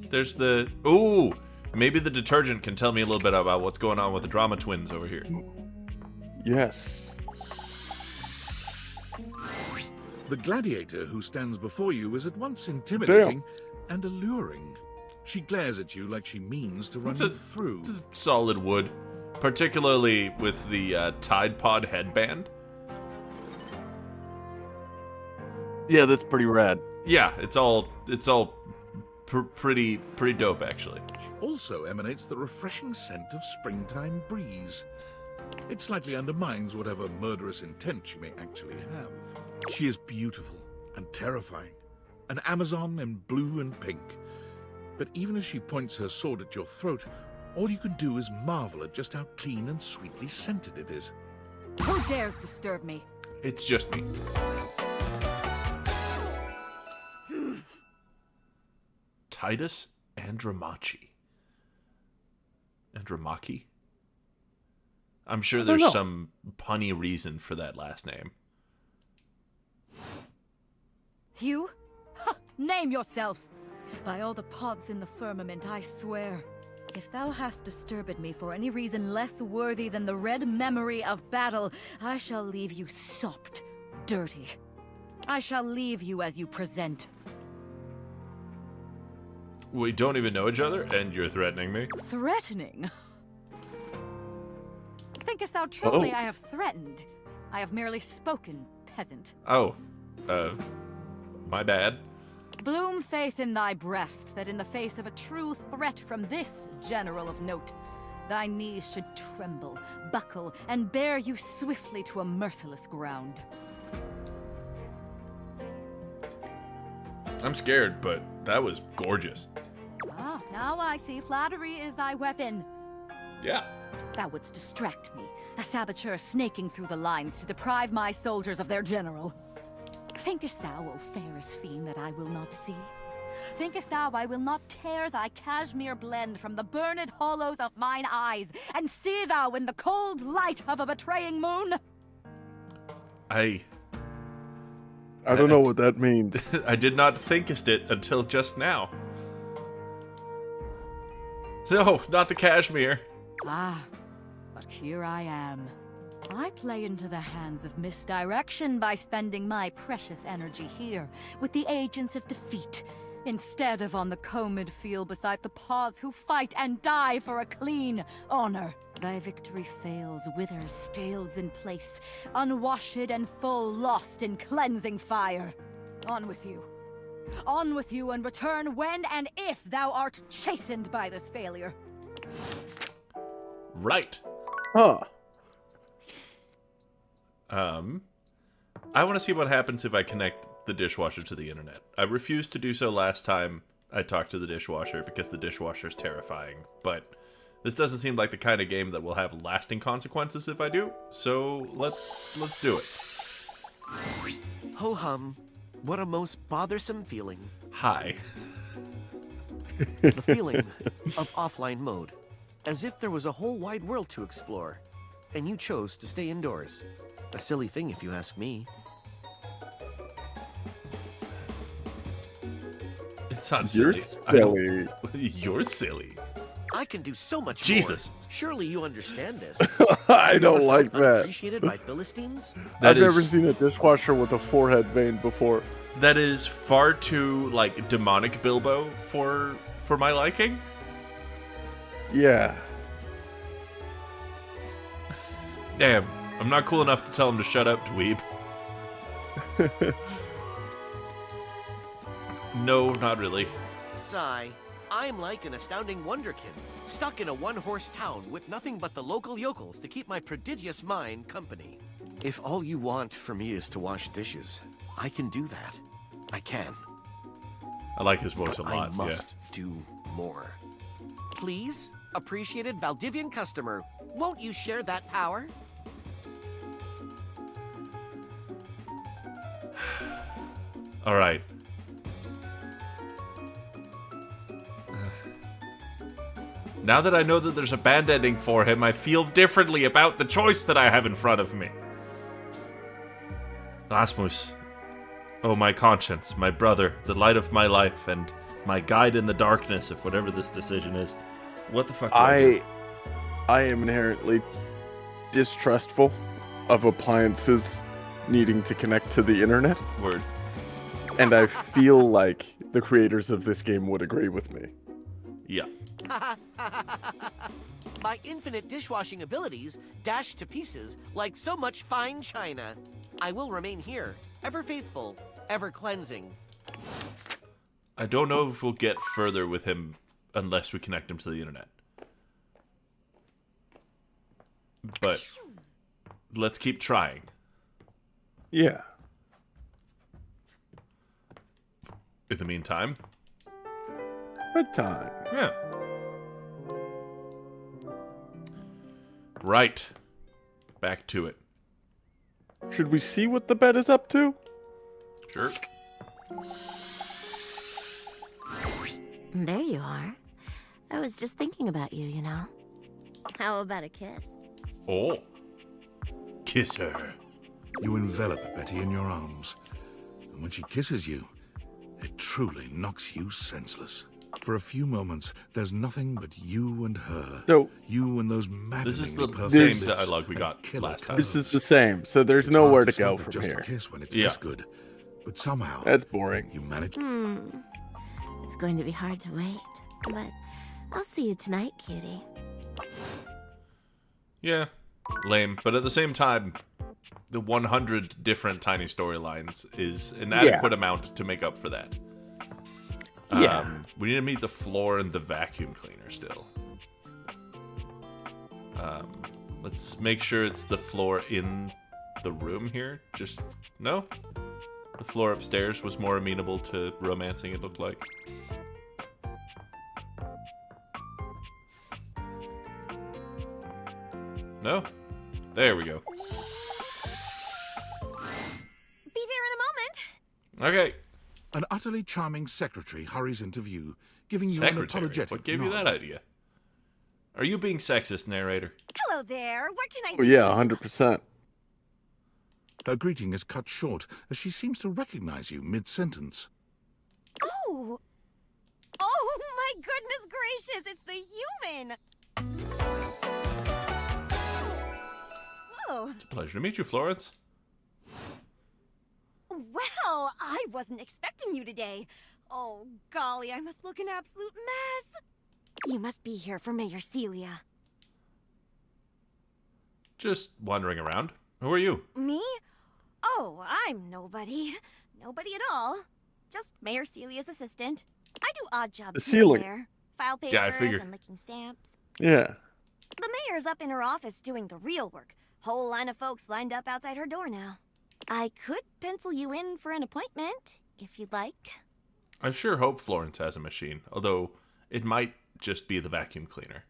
there's the... Ooh, maybe the detergent can tell me a little bit about what's going on with the drama twins over here. Yes. The gladiator who stands before you is at once intimidating and alluring. She glares at you like she means to run you through. This is solid wood, particularly with the Tide Pod headband. Yeah, that's pretty rad. Yeah, it's all pretty dope actually. She also emanates the refreshing scent of springtime breeze. It slightly undermines whatever murderous intent she may actually have. She is beautiful and terrifying, an Amazon in blue and pink. But even as she points her sword at your throat, all you can do is marvel at just how clean and sweetly scented it is. Who dares disturb me? It's just me. Titus Andromachi. Andromachi? I'm sure there's some punny reason for that last name. Hugh? Ha, name yourself! By all the pods in the firmament, I swear. If thou hast disturbed me for any reason less worthy than the red memory of battle, I shall leave you sopped, dirty. I shall leave you as you present. We don't even know each other, and you're threatening me? Threatening? Thinkest thou truly Oh. I have threatened? I have merely spoken, peasant. Oh, my bad. Bloom faith in thy breast that in the face of a true threat from this general of note, thy knees should tremble, buckle, and bear you swiftly to a merciless ground. I'm scared, but that was gorgeous. Ah, now I see flattery is thy weapon. Yeah. Thou wouldst distract me, a saboteur snaking through the lines to deprive my soldiers of their general. Thinkest thou, O fairest fiend, that I will not see? Thinkest thou I will not tear thy cashmere blend from the burned hollows of mine eyes, and see thou in the cold light of a betraying moon? I don't know what that means. I did not thinkest it until just now. No, not the cashmere. Ah, but here I am. I play into the hands of misdirection by spending my precious energy here with the agents of defeat, instead of on the combed field beside the pods who fight and die for a clean honor. Thy victory fails, withers, stales in place, unwashed and full lost in cleansing fire. On with you. On with you, and return when and if thou art chastened by this failure. Right. Huh. I want to see what happens if I connect the dishwasher to the internet. I refused to do so last time I talked to the dishwasher because the dishwasher is terrifying, but this doesn't seem like the kind of game that will have lasting consequences if I do, so let's do it. Ho-hum. What a most bothersome feeling. Hi. The feeling of offline mode. As if there was a whole wide world to explore, and you chose to stay indoors. A silly thing if you ask me. It's not You're silly. silly. You're silly. I can do so much Jesus. more. Surely you understand this. I You don't ever like felt that. Appreciated by Philistines? That I've never is- seen a dishwasher with a forehead vein before. That is far too, like, demonic Bilbo for my liking. Yeah. Damn, I'm not cool enough to tell him to shut up, dweeb. No, not really. Sigh. I'm like an astounding wonderkin, stuck in a one-horse town with nothing but the local yokels to keep my prodigious mind company. If all you want from me is to wash dishes, I can do that. I can. I like his voice a But lot, I must do more. Please, appreciated Valdivian customer, won't you share that power? yeah. Alright. Now that I know that there's a band ending for him, I feel differently about the choice that I have in front of me. Asmus. Oh, my conscience, my brother, the light of my life, and my guide in the darkness of whatever this decision is. What the fuck do I do? I am inherently distrustful of appliances needing to connect to the internet, Word. and I feel like the creators of this game would agree with me. Yeah. My infinite dishwashing abilities dash to pieces like so much fine china. I will remain here, ever faithful, ever cleansing. I don't know if we'll get further with him unless we connect him to the internet. But let's keep trying. Yeah. In the meantime, Bedtime. yeah. Right. Back to it. Should we see what the bed is up to? Sure. There you are. I was just thinking about you, you know. How about a kiss? Oh. Kiss her. You envelop Betty in your arms, and when she kisses you, It truly knocks you senseless. For a few moments, there's nothing but you and her. So You and those This maddeningly is the perfect same lips dialogue we and got killer last time. this is the curves. same. So there's It's nowhere hard to stop go at from just here. a kiss when it's Yeah. this good. But somehow That's boring. you manage. It's going to be hard to wait. But I'll see you tonight, cutie. Yeah, lame. But at the same time, the 100 different tiny storylines is an adequate amount to make up for that. Yeah. We need to meet the floor and the vacuum cleaner still. Let's make sure it's the floor in the room here. Just, no? The floor upstairs was more amenable to romancing, it looked like. No? There we go. Be there in a moment. Okay. An utterly charming secretary hurries into view, giving you an Secretary? apologetic What gave you nod. that idea? Are you being sexist, narrator? Hello there. What can I Oh do? yeah, 100%. Her greeting is cut short as she seems to recognize you mid-sentence. Oh! Oh my goodness gracious! It's the human! Whoa! It's a pleasure to meet you, Florence. Well, I wasn't expecting you today. Oh, golly, I must look an absolute mess. You must be here for Mayor Celia. Just wandering around. Who are you? Me? Oh, I'm nobody. Nobody at all. Just Mayor Celia's assistant. I do odd jobs The here and ceiling. there. File papers Yeah, I figured. and licking stamps. Yeah. The mayor's up in her office doing the real work. Whole line of folks lined up outside her door now. I could pencil you in for an appointment, if you'd like. I sure hope Florence has a machine, although it might just be the vacuum cleaner.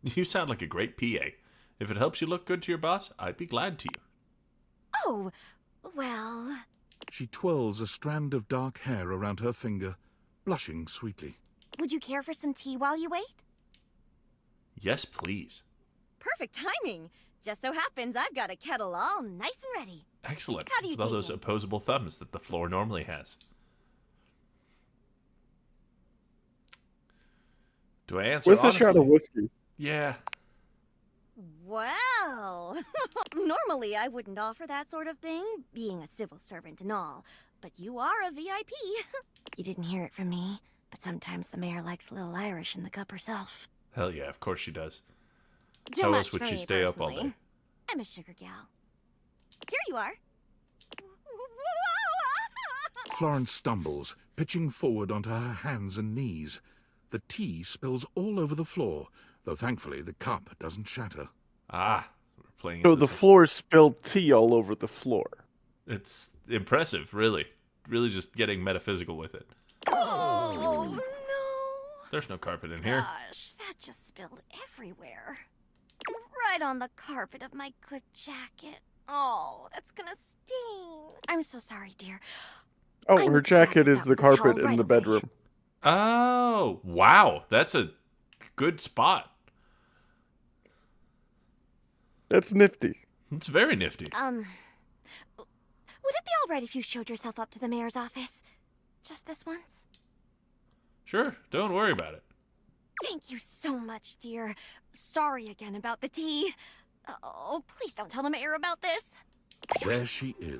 You sound like a great PA. If it helps you look good to your boss, I'd be glad to you. Oh, well... She twirls a strand of dark hair around her finger, blushing sweetly. Would you care for some tea while you wait? Yes, please. Perfect timing. Just so happens I've got a kettle all nice and ready. Excellent. How do you With all take those it? opposable thumbs that the floor normally has. Do I answer With a honestly? shot of whiskey. Yeah. Well, normally I wouldn't offer that sort of thing, being a civil servant and all. But you are a VIP. You didn't hear it from me, but sometimes the mayor likes a little Irish in the cup herself. Hell yeah, of course she does. Too How much else would for she me, stay up all personally. day? I'm a sugar gal. Here you are. Florence stumbles, pitching forward onto her hands and knees. The tea spills all over the floor, though thankfully the cup doesn't shatter. Ah, we're playing So into the this. floor spilled tea all over the floor. It's impressive, really. Really just getting metaphysical with it. Oh, no. There's no carpet in here. Gosh, that just spilled everywhere. Right on the carpet of my good jacket. Oh, that's gonna sting. I'm so sorry, dear. Oh, I her need to dab jacket this is out the with a towel carpet in right the away. bedroom. Oh, wow. That's a good spot. That's nifty. It's very nifty. Would it be all right if you showed yourself up to the mayor's office? Just this once? Sure, don't worry about it. Thank you so much, dear. Sorry again about the tea. Oh, please don't tell the mayor about this. There she is,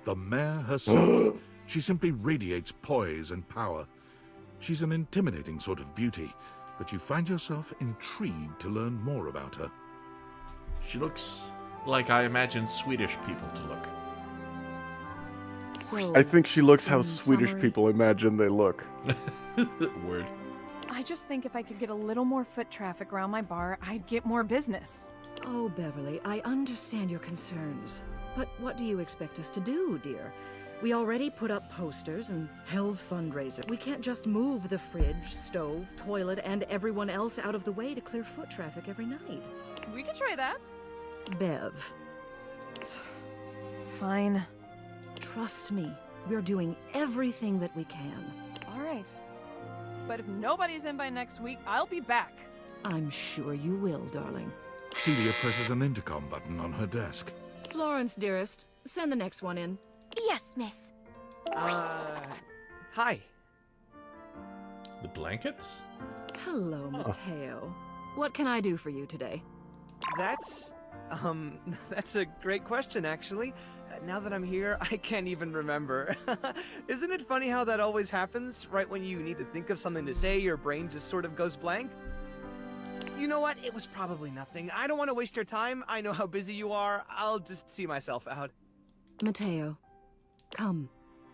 the mayor herself. She simply radiates poise and power. She's an intimidating sort of beauty, but you find yourself intrigued to learn more about her. She looks like I imagine Swedish people to look. So, I think she looks how in Swedish summary- people imagine they look. Word. I just think if I could get a little more foot traffic around my bar, I'd get more business. Oh, Beverly, I understand your concerns. But what do you expect us to do, dear? We already put up posters and held fundraisers. We can't just move the fridge, stove, toilet, and everyone else out of the way to clear foot traffic every night. We could try that. Bev, Fine. trust me. We're doing everything that we can. All right. But if nobody's in by next week, I'll be back. I'm sure you will, darling. Celia presses an intercom button on her desk. Florence, dearest, send the next one in. Yes, miss. Hi. The blankets? Hello, Mateo. What can I do for you today? That's a great question, actually. Now that I'm here, I can't even remember. Isn't it funny how that always happens? Right when you need to think of something to say, your brain just sort of goes blank? You know what? It was probably nothing. I don't want to waste your time. I know how busy you are. I'll just see myself out. Mateo, come.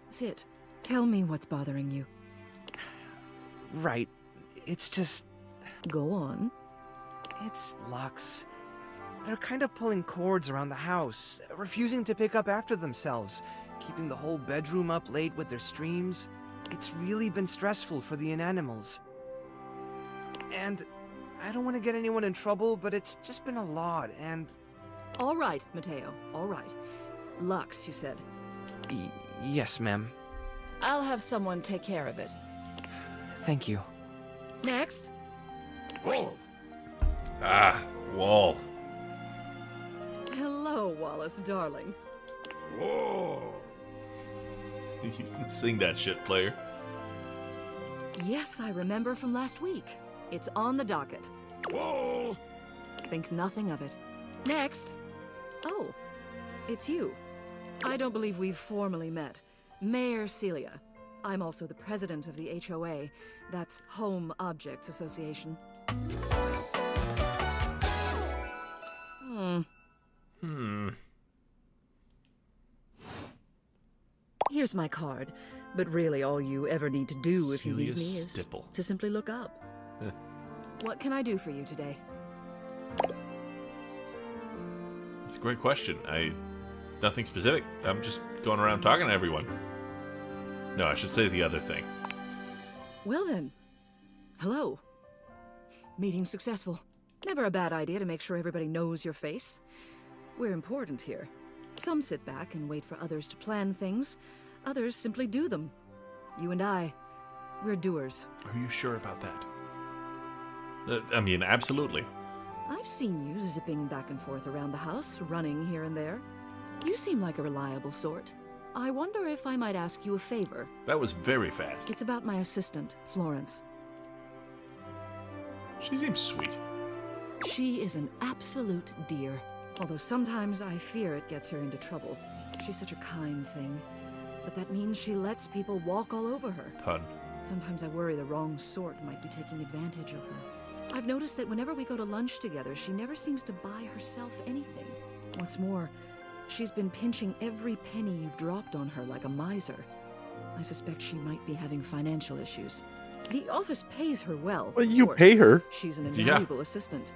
Sit. Tell me what's bothering you. Right. It's just... Go on. It's Lux. They're kind of pulling cords around the house, refusing to pick up after themselves, keeping the whole bedroom up late with their streams. It's really been stressful for the inanimals. And I don't want to get anyone in trouble, but it's just been a lot, and... All right, Mateo, all right. Lux, you said. Yes, ma'am. I'll have someone take care of it. Thank you. Next. Whoa. Ah, Wall. Hello, Wallace, darling. Whoa. You can sing that shit, player. Yes, I remember from last week. It's on the docket. Whoa. Think nothing of it. Next. Oh, it's you. I don't believe we've formally met. Mayor Celia. I'm also the president of the HOA. That's Home Objects Association. Here's my card, but really all you ever need to do if you leave me is Stipple. to simply look up. What can I do for you today? That's a great question. Nothing specific. I'm just going around talking to everyone. No, I should say the other thing. Well then, hello. Meeting successful. Never a bad idea to make sure everybody knows your face. We're important here. Some sit back and wait for others to plan things. Others simply do them. You and I, we're doers. Are you sure about that? I mean, absolutely. I've seen you zipping back and forth around the house, running here and there. You seem like a reliable sort. I wonder if I might ask you a favor. That was very fast. It's about my assistant, Florence. She seems sweet. She is an absolute dear. Although sometimes I fear it gets her into trouble. She's such a kind thing. But that means she lets people walk all over her. Pun. Sometimes I worry the wrong sort might be taking advantage of her. I've noticed that whenever we go to lunch together, she never seems to buy herself anything. What's more, she's been pinching every penny you've dropped on her like a miser. I suspect she might be having financial issues. The office pays her well. Well, of you course. pay her. She's an invaluable assistant.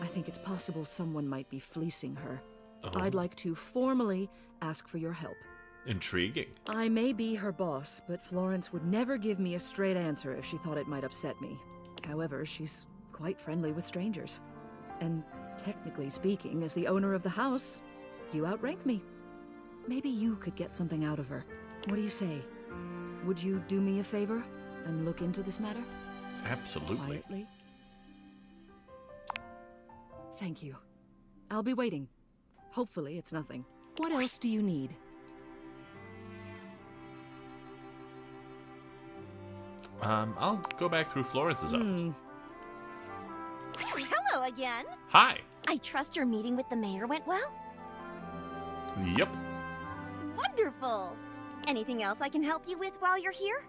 I think it's possible someone might be fleecing her. Oh. I'd like to formally ask for your help. Intriguing. I may be her boss, but Florence would never give me a straight answer if she thought it might upset me. However, she's quite friendly with strangers. And technically speaking, as the owner of the house, you outrank me. Maybe you could get something out of her. What do you say? Would you do me a favor and look into this matter? Absolutely. Quietly. Thank you. I'll be waiting. Hopefully it's nothing. What else do you need? I'll go back through Florence's office. Hello again. Hi. I trust your meeting with the mayor went well? Yep. Wonderful. Anything else I can help you with while you're here?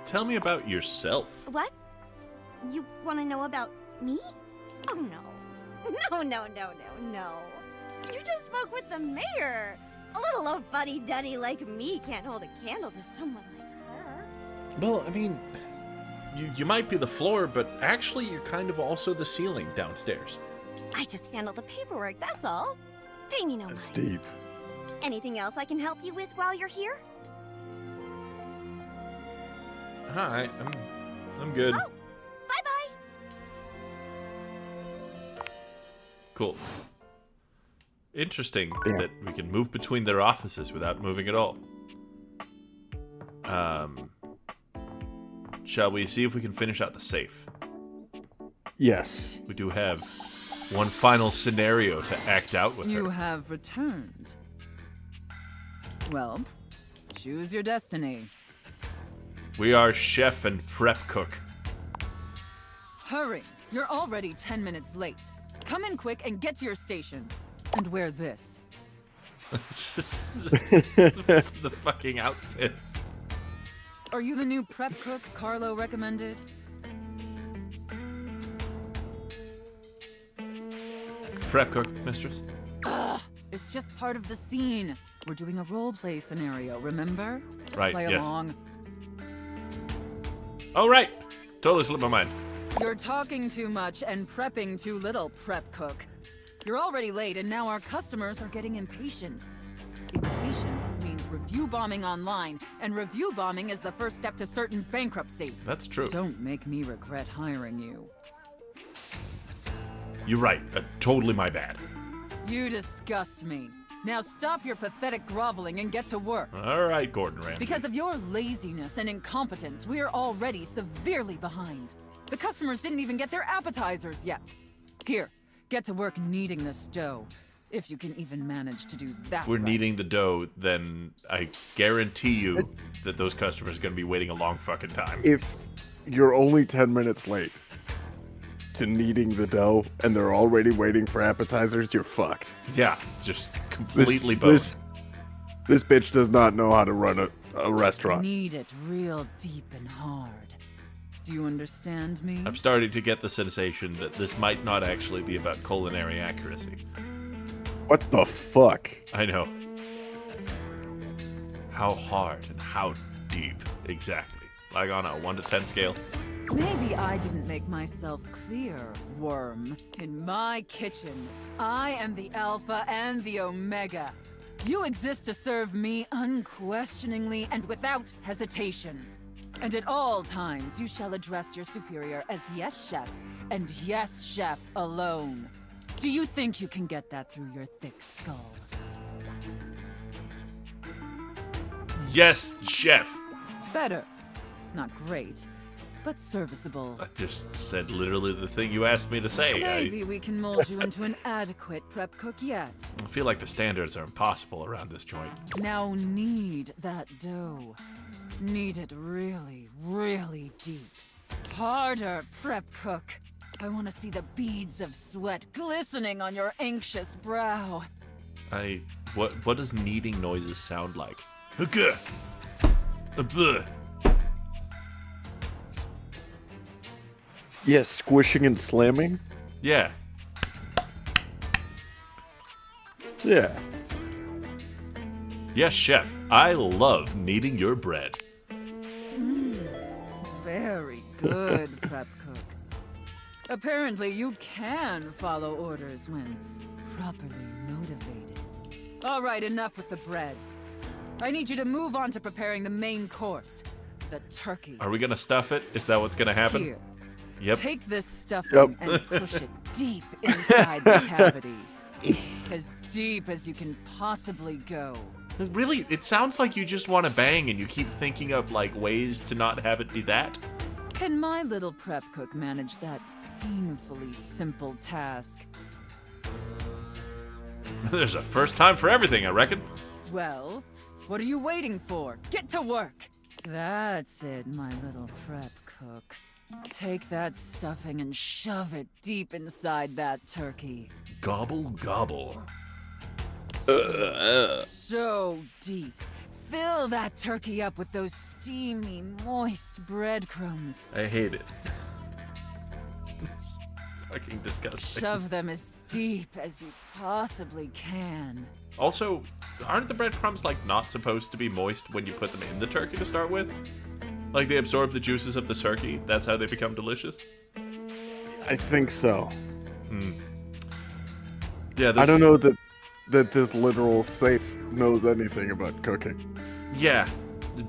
Tell me about yourself. What? You want to know about me? Oh, no. No. You just spoke with the mayor. A little old fuddy-duddy like me can't hold a candle to someone like her. Well, I mean, you might be the floor, but actually you're kind of also the ceiling downstairs. I just handle the paperwork, that's all. Pay me no mind. That's deep. Anything else I can help you with while you're here? Hi, I'm good. Oh, bye-bye. Cool. Interesting that we can move between their offices without moving at all. Shall we see if we can finish out the safe? Yes. We do have One final scenario to act out with You her. have returned. Well, choose your destiny. We are chef and prep cook. Hurry! You're already 10 minutes late. Come in quick and get to your station. And wear this. The fucking outfits. Are you the new prep cook Carlo recommended? Prep cook, mistress. Ugh! It's just part of the scene. We're doing a role-play scenario, remember? Just Right, play yes. along. Oh, right. Totally slipped my mind. You're talking too much and prepping too little, prep cook. You're already late, and now our customers are getting impatient. Impatience means review bombing online, and review bombing is the first step to certain bankruptcy. That's true. Don't make me regret hiring you. You're right. Totally my bad. You disgust me. Now stop your pathetic groveling and get to work. All right, Gordon Ramsay. Because of your laziness and incompetence, we're already severely behind. The customers didn't even get their appetizers yet. Here, get to work kneading this dough. If you can even manage to do that. If we're right. kneading the dough, then I guarantee you that those customers are going to be waiting a long fucking time. If you're only 10 minutes late to kneading the dough and they're already waiting for appetizers, you're fucked. Yeah, just completely boned. This bitch does not know how to run a restaurant. Knead it real deep and hard. Do you understand me? I'm starting to get the sensation that this might not actually be about culinary accuracy. What the fuck? I know. How hard and how deep exactly? Like on a 1 to 10 scale? Maybe I didn't make myself clear, worm. In my kitchen, I am the Alpha and the Omega. You exist to serve me unquestioningly and without hesitation. And at all times, you shall address your superior as yes, chef, and yes, chef alone. Do you think you can get that through your thick skull? Yes, chef. Better. Not great, but serviceable. I just said literally the thing you asked me to say. Maybe we can mold you into an adequate prep cook yet. I feel like the standards are impossible around this joint. Now knead that dough. Knead it really, really deep. Harder, prep cook. I want to see the beads of sweat glistening on your anxious brow. What does kneading noises sound like? Hugga! Bleh. Yeah, squishing and slamming? Yeah. Yeah. Yes, chef. I love kneading your bread. Very good, prep cook. Apparently, you can follow orders when properly motivated. All right, enough with the bread. I need you to move on to preparing the main course, the turkey. Are we gonna stuff it? Is that what's gonna happen? Here. Yep. Take this stuffing and push it deep inside the cavity. As deep as you can possibly go. Really, it sounds like you just want to bang and you keep thinking of like ways to not have it be that. Can my little prep cook manage that painfully simple task? There's a first time for everything, I reckon. Well, what are you waiting for? Get to work! That's it, my little prep cook. Take that stuffing and shove it deep inside that turkey. Gobble, gobble. So deep. Fill that turkey up with those steamy, moist breadcrumbs. I hate it. It's fucking disgusting. Shove them as deep as you possibly can. Also, aren't the breadcrumbs like not supposed to be moist when you put them in the turkey to start with? Like they absorb the juices of the turkey, that's how they become delicious? I think so. Yeah, I don't know that this literal safe knows anything about cooking. Yeah,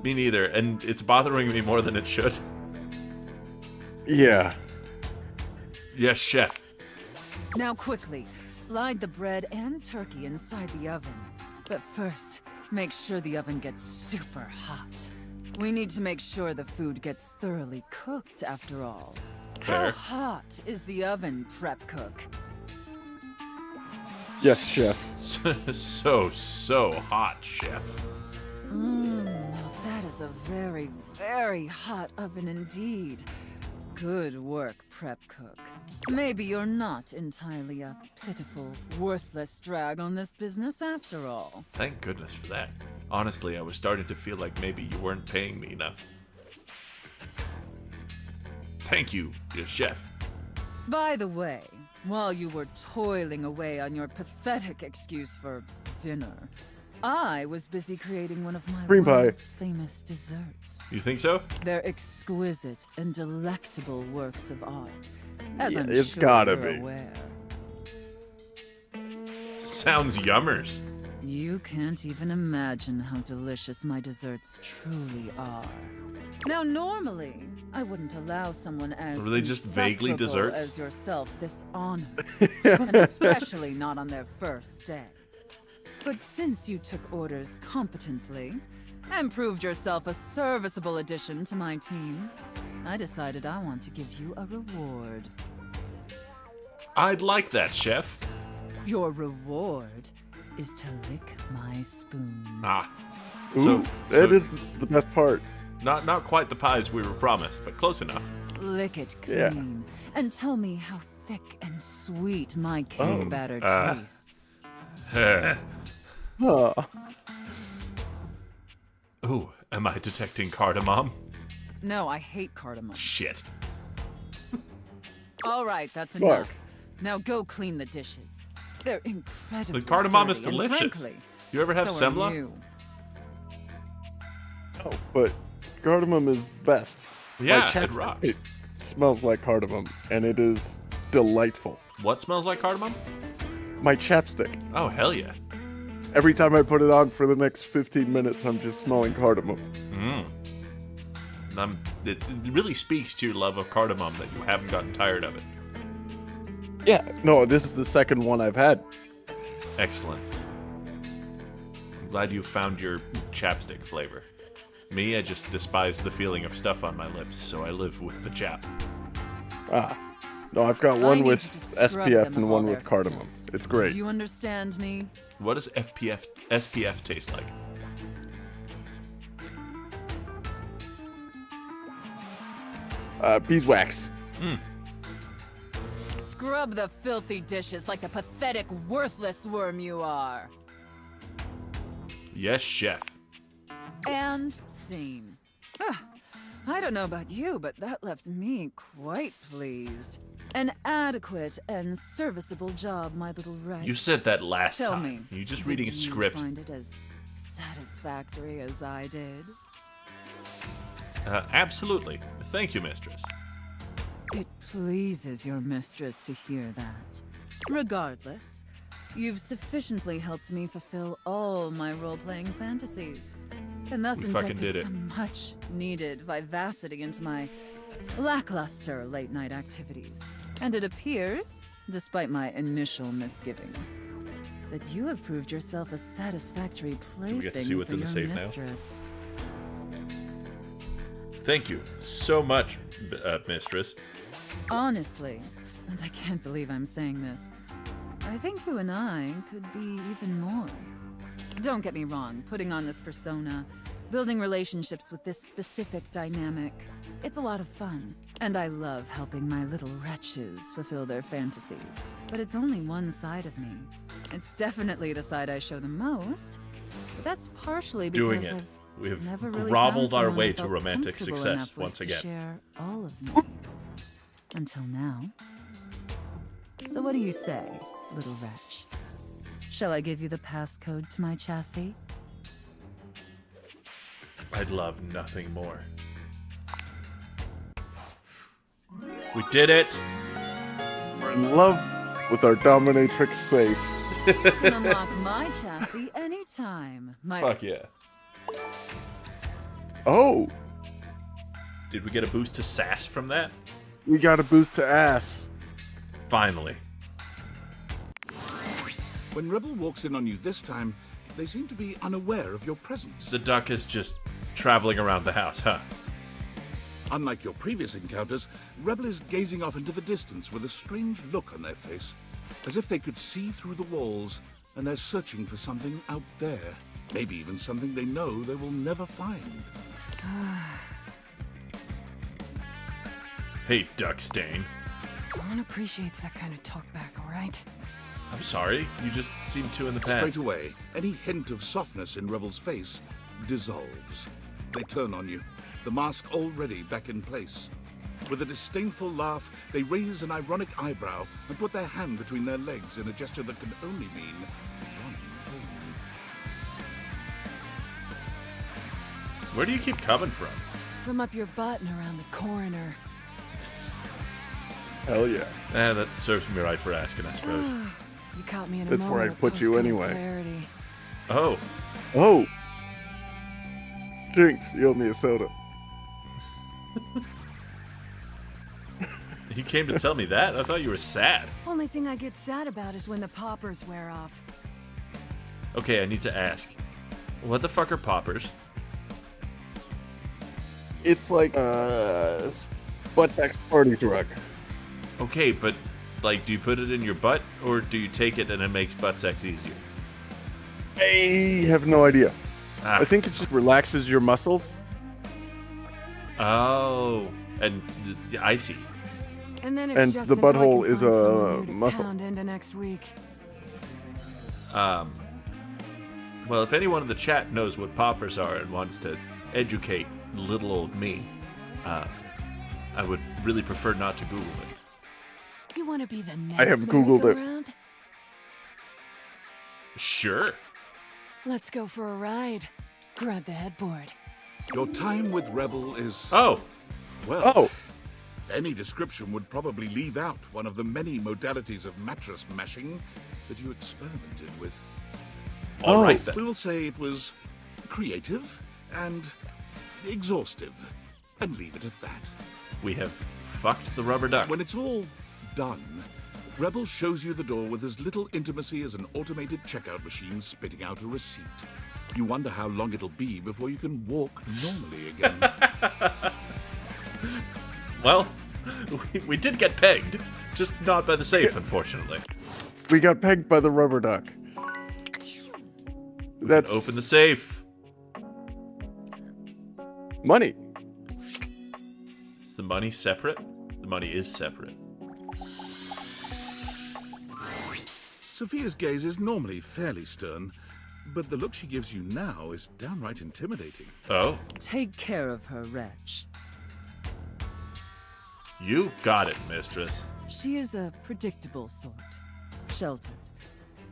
me neither, and it's bothering me more than it should. Yeah. Yes, chef. Now quickly, slide the bread and turkey inside the oven. But first, make sure the oven gets super hot. We need to make sure the food gets thoroughly cooked after all. Fair. How hot is the oven, prep cook? Yes, chef. So hot, chef. Now that is a very, very hot oven indeed. Good work, prep cook. Maybe you're not entirely a pitiful, worthless drag on this business after all. Thank goodness for that. Honestly, I was starting to feel like maybe you weren't paying me enough. Thank you, dear chef. By the way, while you were toiling away on your pathetic excuse for dinner, I was busy creating one of my Cream pie. famous desserts. You think so? They're exquisite and delectable works of art, as Yeah, I'm it's sure gotta you're be. aware. Sounds yummers. You can't even imagine how delicious my desserts truly are. Now, normally, I wouldn't allow someone as Were they just vaguely insufferable desserts? as yourself this honor, and especially not on their first day. But since you took orders competently and proved yourself a serviceable addition to my team, I decided I want to give you a reward. I'd like that, chef. Your reward is to lick my spoon. Ah. Ooh, that is the best part. Not quite the pies we were promised, but close enough. Lick it Yeah. clean and tell me how thick and sweet my cake Oh, batter uh. tastes. Ooh, am I detecting cardamom? No, I hate cardamom. Shit. All right, that's Fuck. enough. Now go clean the dishes. They're incredibly The cardamom is dirty, and delicious. frankly, You ever have so are semla? you. Oh, but cardamom is best. Yeah, My it chapstick, rocks. It smells like cardamom, and it is delightful. What smells like cardamom? My chapstick. Oh, hell yeah. Every time I put it on for the next 15 minutes, I'm just smelling cardamom. It really speaks to your love of cardamom that you haven't gotten tired of it. Yeah, no, this is the second one I've had. Excellent. I'm glad you found your chapstick flavor. Me, I just despise the feeling of stuff on my lips, so I live with the chap. Ah, no, I've got I one need with you to scrub SPF them and of one all with their cardamom. It's great. Do you understand me? What does SPF taste like? Beeswax. Scrub the filthy dishes like the pathetic, worthless worm you are. Yes, chef. And scene. I don't know about you, but that left me quite pleased. An adequate and serviceable job, my little wretch. You said that last Tell time. me, You're just did reading a you script. Find it as satisfactory as I did? Absolutely. Thank you, mistress. It pleases your mistress to hear that. Regardless, you've sufficiently helped me fulfill all my role-playing fantasies, and thus We fucking injected did it. some much-needed vivacity into my lackluster late-night activities. And it appears, despite my initial misgivings, that you have proved yourself a satisfactory plaything we get to see what's for in the your safe now? mistress. Thank you so much, mistress. Honestly, and I can't believe I'm saying this, I think you and I could be even more. Don't get me wrong, putting on this persona, building relationships with this specific dynamic, it's a lot of fun. And I love helping my little wretches fulfill their fantasies. But it's only one side of me. It's definitely the side I show the most, but that's partially because Doing it. I've We have never really groveled found our someone way I to felt romantic comfortable success enough with once to again. share all of me. Until now. So what do you say, little wretch? Shall I give you the passcode to my chassis? I'd love nothing more. We did it! We're in love with our dominatrix safe. You can unlock my chassis anytime. Fuck yeah. Oh, Did we get a boost to sass from that? we got a boost to ass. Finally. When Rebel walks in on you this time, they seem to be unaware of your presence. The duck is just traveling around the house, huh? Unlike your previous encounters, Rebel is gazing off into the distance with a strange look on their face. as if they could see through the walls, and they're searching for something out there. Maybe even something they know they will never find. Hey, Duckstain. No one appreciates that kind of talk back, all right? I'm sorry. You just seem to in the past. Straight away, any hint of softness in Rebel's face dissolves. They turn on you, the mask already back in place. With a disdainful laugh, they raise an ironic eyebrow and put their hand between their legs in a gesture that can only mean one thing. Where do you keep coming from? From up your butt and around the coroner. Hell yeah. That serves me right for asking, I suppose. You caught me in a That's moment where I'd of put you post-game anyway. clarity. Oh. Oh. Jinx, you owe me a soda. You came to tell me that? I thought you were sad. Only thing I get sad about is when the poppers wear off. Okay, I need to ask. What the fuck are poppers? It's like butt sex party drug. Okay, but like, do you put it in your butt or do you take it and it makes butt sex easier? I have no idea. Ah. I think it just relaxes your muscles. Oh, and I see. And then it's And just the until I butthole can is find a someone new to muscle. pound into next week. Well, if anyone in the chat knows what poppers are and wants to educate little old me, I would really prefer not to Google it. You want to be the next I have Googled it. merry-go-round? Sure. Let's go for a ride. Grab the headboard. Your time with Rebel is... Oh. Well, Oh. any description would probably leave out one of the many modalities of mattress mashing that you experimented with. All right, then. We will say it was creative and exhaustive, and leave it at that. We have fucked the rubber duck. When it's all done, Rebel shows you the door with as little intimacy as an automated checkout machine spitting out a receipt. You wonder how long it'll be before you can walk normally again. Well, we did get pegged, just not by the safe, unfortunately. We got pegged by the rubber duck. That's Open the safe. money. Is the money separate? The money is separate. Sophia's gaze is normally fairly stern, but the look she gives you now is downright intimidating. Oh, Take care of her, wretch. you got it, mistress. She is a predictable sort. Sheltered.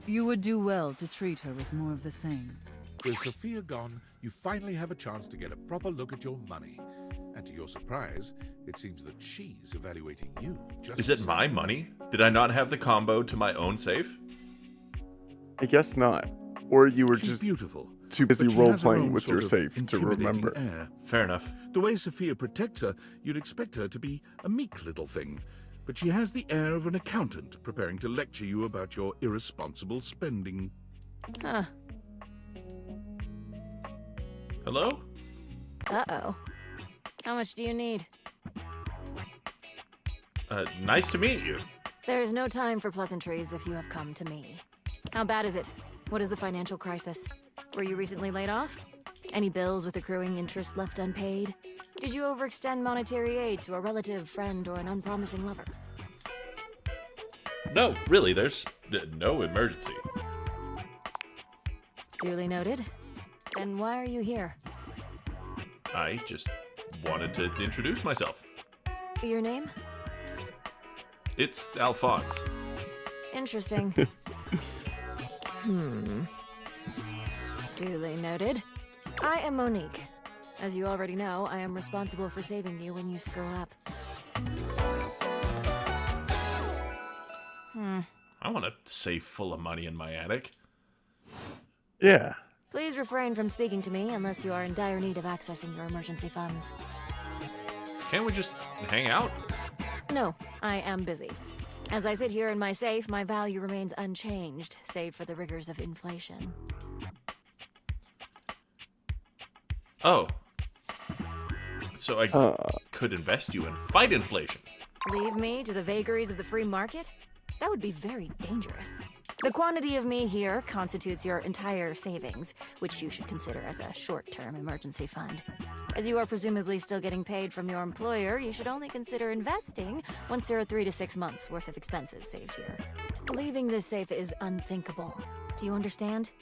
You would do well to treat her with more of the same. With Sophia gone, you finally have a chance to get a proper look at your money. And to your surprise, it seems that she's evaluating you just Is it my money? Did I not have the combo to my own safe? I guess not. Or you were She's just beautiful, too busy but she has her role-playing own with your sort of safe to intimidating remember. air. Fair enough. The way Sophia protects her, you'd expect her to be a meek little thing, but she has the air of an accountant preparing to lecture you about your irresponsible spending. Huh. Hello? Uh-oh. How much do you need? Nice to meet you. There's no time for pleasantries if you have come to me. How bad is it? What is the financial crisis? Were you recently laid off? Any bills with accruing interest left unpaid? Did you overextend monetary aid to a relative, friend, or an unpromising lover? No, really, there's no emergency. Duly noted. Then why are you here? I just wanted to introduce myself. Your name? It's Alphonse. Interesting. Duly noted. I am Monique. As you already know, I am responsible for saving you when you screw up. I want a safe full of money in my attic. Yeah. Please refrain from speaking to me unless you are in dire need of accessing your emergency funds. Can't we just hang out? No, I am busy. As I sit here in my safe, my value remains unchanged, save for the rigors of inflation. Oh. So I could invest you and fight inflation. Leave me to the vagaries of the free market? That would be very dangerous. The quantity of me here constitutes your entire savings, which you should consider as a short-term emergency fund. As you are presumably still getting paid from your employer, you should only consider investing once there are 3 to 6 months worth of expenses saved here. Leaving this safe is unthinkable. Do you understand?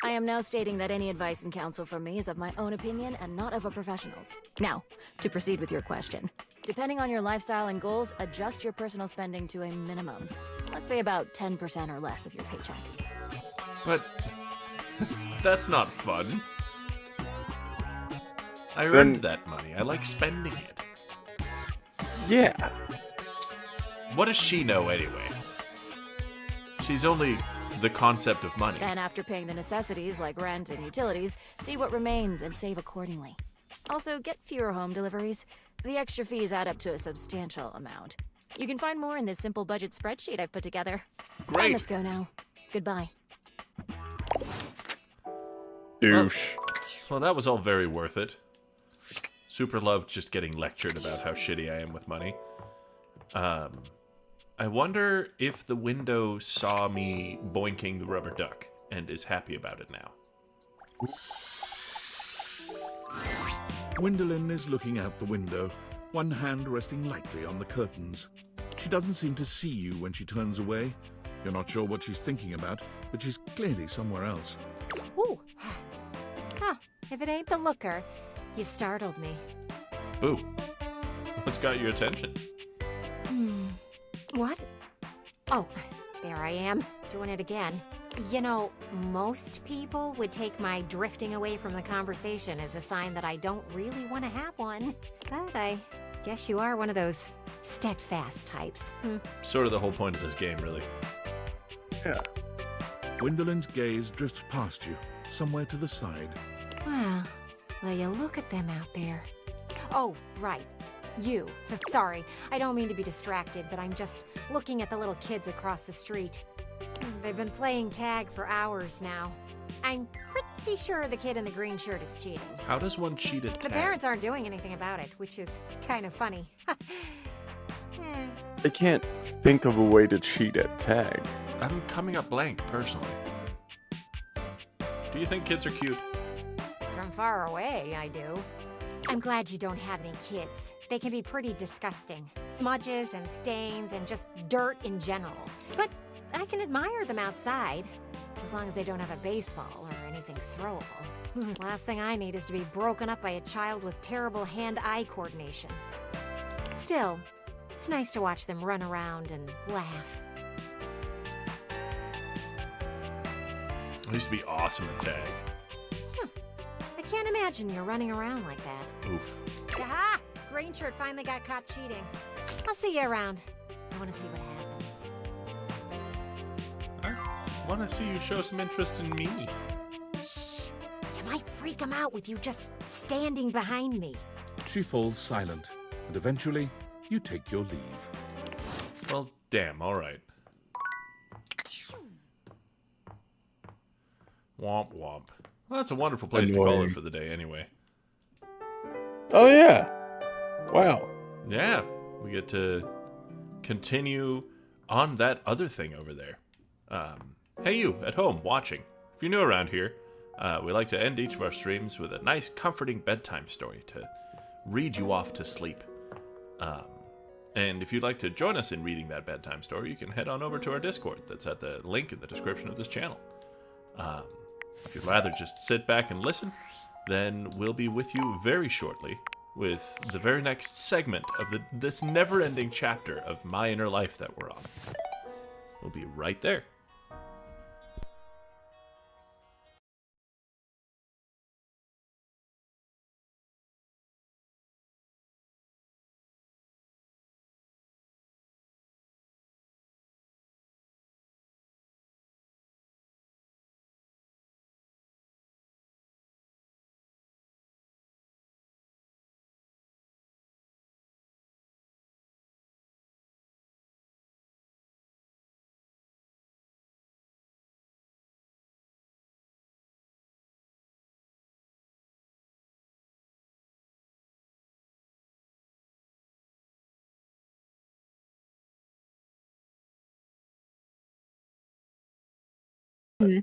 I am now stating that any advice and counsel from me is of my own opinion and not of a professional's. Now, to proceed with your question. Depending on your lifestyle and goals, adjust your personal spending to a minimum. Let's say about 10% or less of your paycheck. But that's not fun. I earned that money. I like spending it. Yeah. What does she know anyway? She's only the concept of money. Then after paying the necessities like rent and utilities, see what remains and save accordingly. Also, get fewer home deliveries. The extra fees add up to a substantial amount. You can find more in this simple budget spreadsheet I've put together. Great. I must go now. Goodbye. Douche. Well, that was all very worth it. Super loved just getting lectured about how shitty I am with money. I wonder if the window saw me boinking the rubber duck and is happy about it now. Gwendolyn is looking out the window, one hand resting lightly on the curtains. She doesn't seem to see you when she turns away. You're not sure what she's thinking about, but she's clearly somewhere else. Ooh. Huh. If it ain't the looker, you startled me. Boo. What's got your attention? What? Oh, there I am, doing it again. You know, most people would take my drifting away from the conversation as a sign that I don't really want to have one. But I guess you are one of those steadfast types. Sort of the whole point of this game, really. Yeah. Gwendolyn's gaze drifts past you, somewhere to the side. Well, will you look at them out there? Oh, right. You. Sorry, I don't mean to be distracted, but I'm just looking at the little kids across the street. They've been playing tag for hours now. I'm pretty sure the kid in the green shirt is cheating. How does one cheat at The tag? parents aren't doing anything about it, which is kind of funny. I can't think of a way to cheat at tag. I'm coming up blank, personally. Do you think kids are cute? From far away, I do. I'm glad you don't have any kids. They can be pretty disgusting. Smudges and stains and just dirt in general. But I can admire them outside, as long as they don't have a baseball or anything throwable. Last thing I need is to be broken up by a child with terrible hand-eye coordination. Still, it's nice to watch them run around and laugh. I used to be awesome at tag. I can't imagine you're running around like that. Oof. Aha! Green shirt finally got caught cheating. I'll see you around. I want to see what happens. I want to see you show some interest in me. Shh! You might freak him out with you just standing behind me. She falls silent, and eventually, you take your leave. Well, damn, alright. Womp womp. Well, that's a wonderful place to call Annoying. it for the day anyway. Oh yeah. Wow. Yeah, we get to continue on that other thing over there. Hey you, at home, watching. If you're new around here, we like to end each of our streams with a nice, comforting bedtime story to read you off to sleep. And if you'd like to join us in reading that bedtime story, you can head on over to our Discord. That's at the link in the description of this channel. If you'd rather just sit back and listen, then we'll be with you very shortly with the very next segment of this never-ending chapter of My Inner Life that we're on. We'll be right there.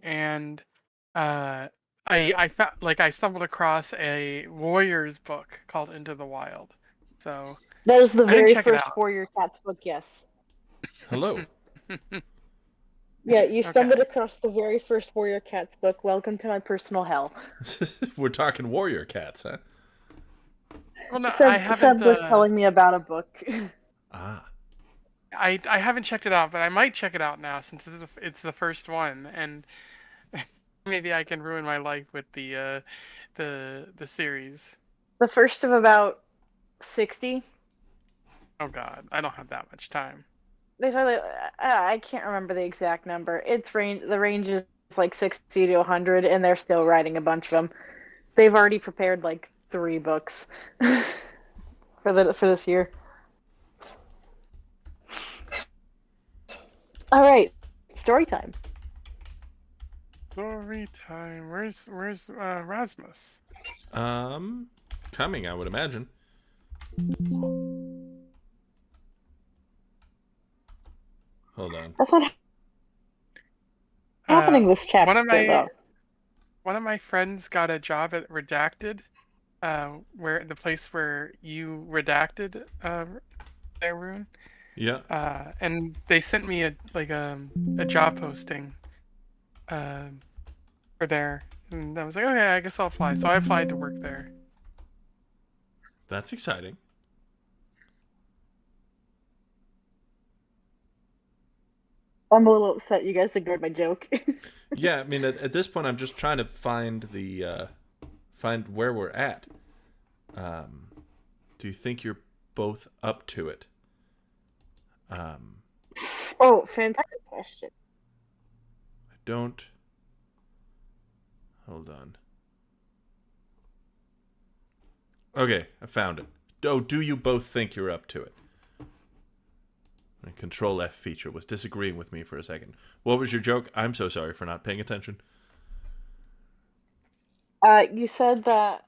and I stumbled across a Warriors book called Into the Wild. So That is the I didn't very check it first out. Warrior Cats book, yes. Hello. Yeah, you Okay. stumbled across the very first Warrior Cats book. Welcome to my personal hell. We're talking warrior cats, huh? Well, no, I Seb haven't. was telling me about a book. Ah. I haven't checked it out, but I might check it out now since it's the first one, and maybe I can ruin my life with the series. The first of about 60. Oh God, I don't have that much time. There's only, I can't remember the exact number. The range is like 60 to 100, and they're still writing a bunch of them. They've already prepared like 3 books for this year. All right, story time. Story time. Where's Rasmus? Coming, I would imagine. Hold on. That's not happening this chapter, though. One of my friends got a job at Redacted, where the place where you redacted their rune. Yeah. And they sent me a job posting for there, and I was like, okay, I guess I'll apply. So I applied to work there. That's exciting. I'm a little upset you guys ignored my joke. Yeah, I mean, at this point, I'm just trying to find find where we're at. Do you think you're both up to it? Oh, fantastic question. I don't. Hold on. Okay, I found it. Oh, do you both think you're up to it? My Control F feature was disagreeing with me for a second. What was your joke? I'm so sorry for not paying attention. You said that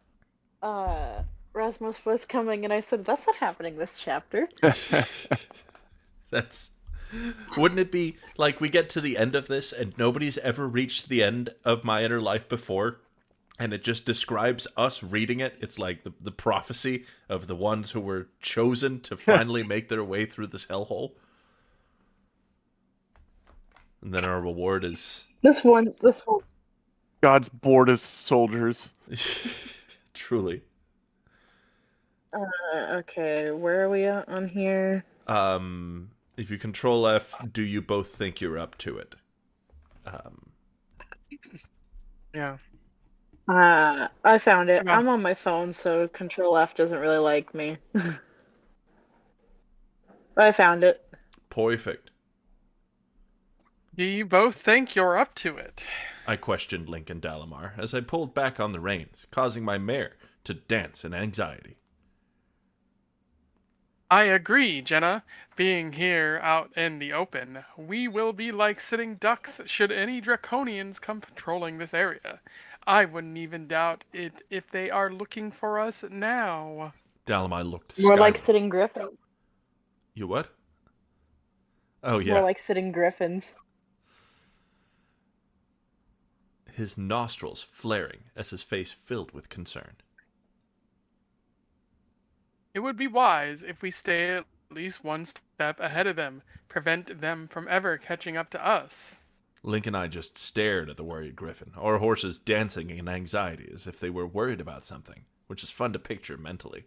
Rasmus was coming, and I said, that's not happening this chapter. That's... Wouldn't it be like we get to the end of this and nobody's ever reached the end of My Inner Life before, and it just describes us reading it? It's like the prophecy of the ones who were chosen to finally make their way through this hellhole. And then our reward is... This one. God's boardest soldiers. Truly. Okay, where are we at on here? If you Control F, do you both think you're up to it? Yeah. I found it. I'm on my phone, so Control F doesn't really like me. But I found it. Perfect. Do you both think you're up to it? I questioned Lincoln Dalamar as I pulled back on the reins, causing my mare to dance in anxiety. I agree, Jenna. Being here out in the open, we will be like sitting ducks should any draconians come patrolling this area. I wouldn't even doubt it if they are looking for us now. Dalamar looked More skyward. like sitting griffins. You what? Oh, yeah. More like sitting griffins. His nostrils flaring as his face filled with concern. It would be wise if we stay at least one step ahead of them, prevent them from ever catching up to us. Link and I just stared at the worried griffin, our horses dancing in anxiety as if they were worried about something, which is fun to picture mentally.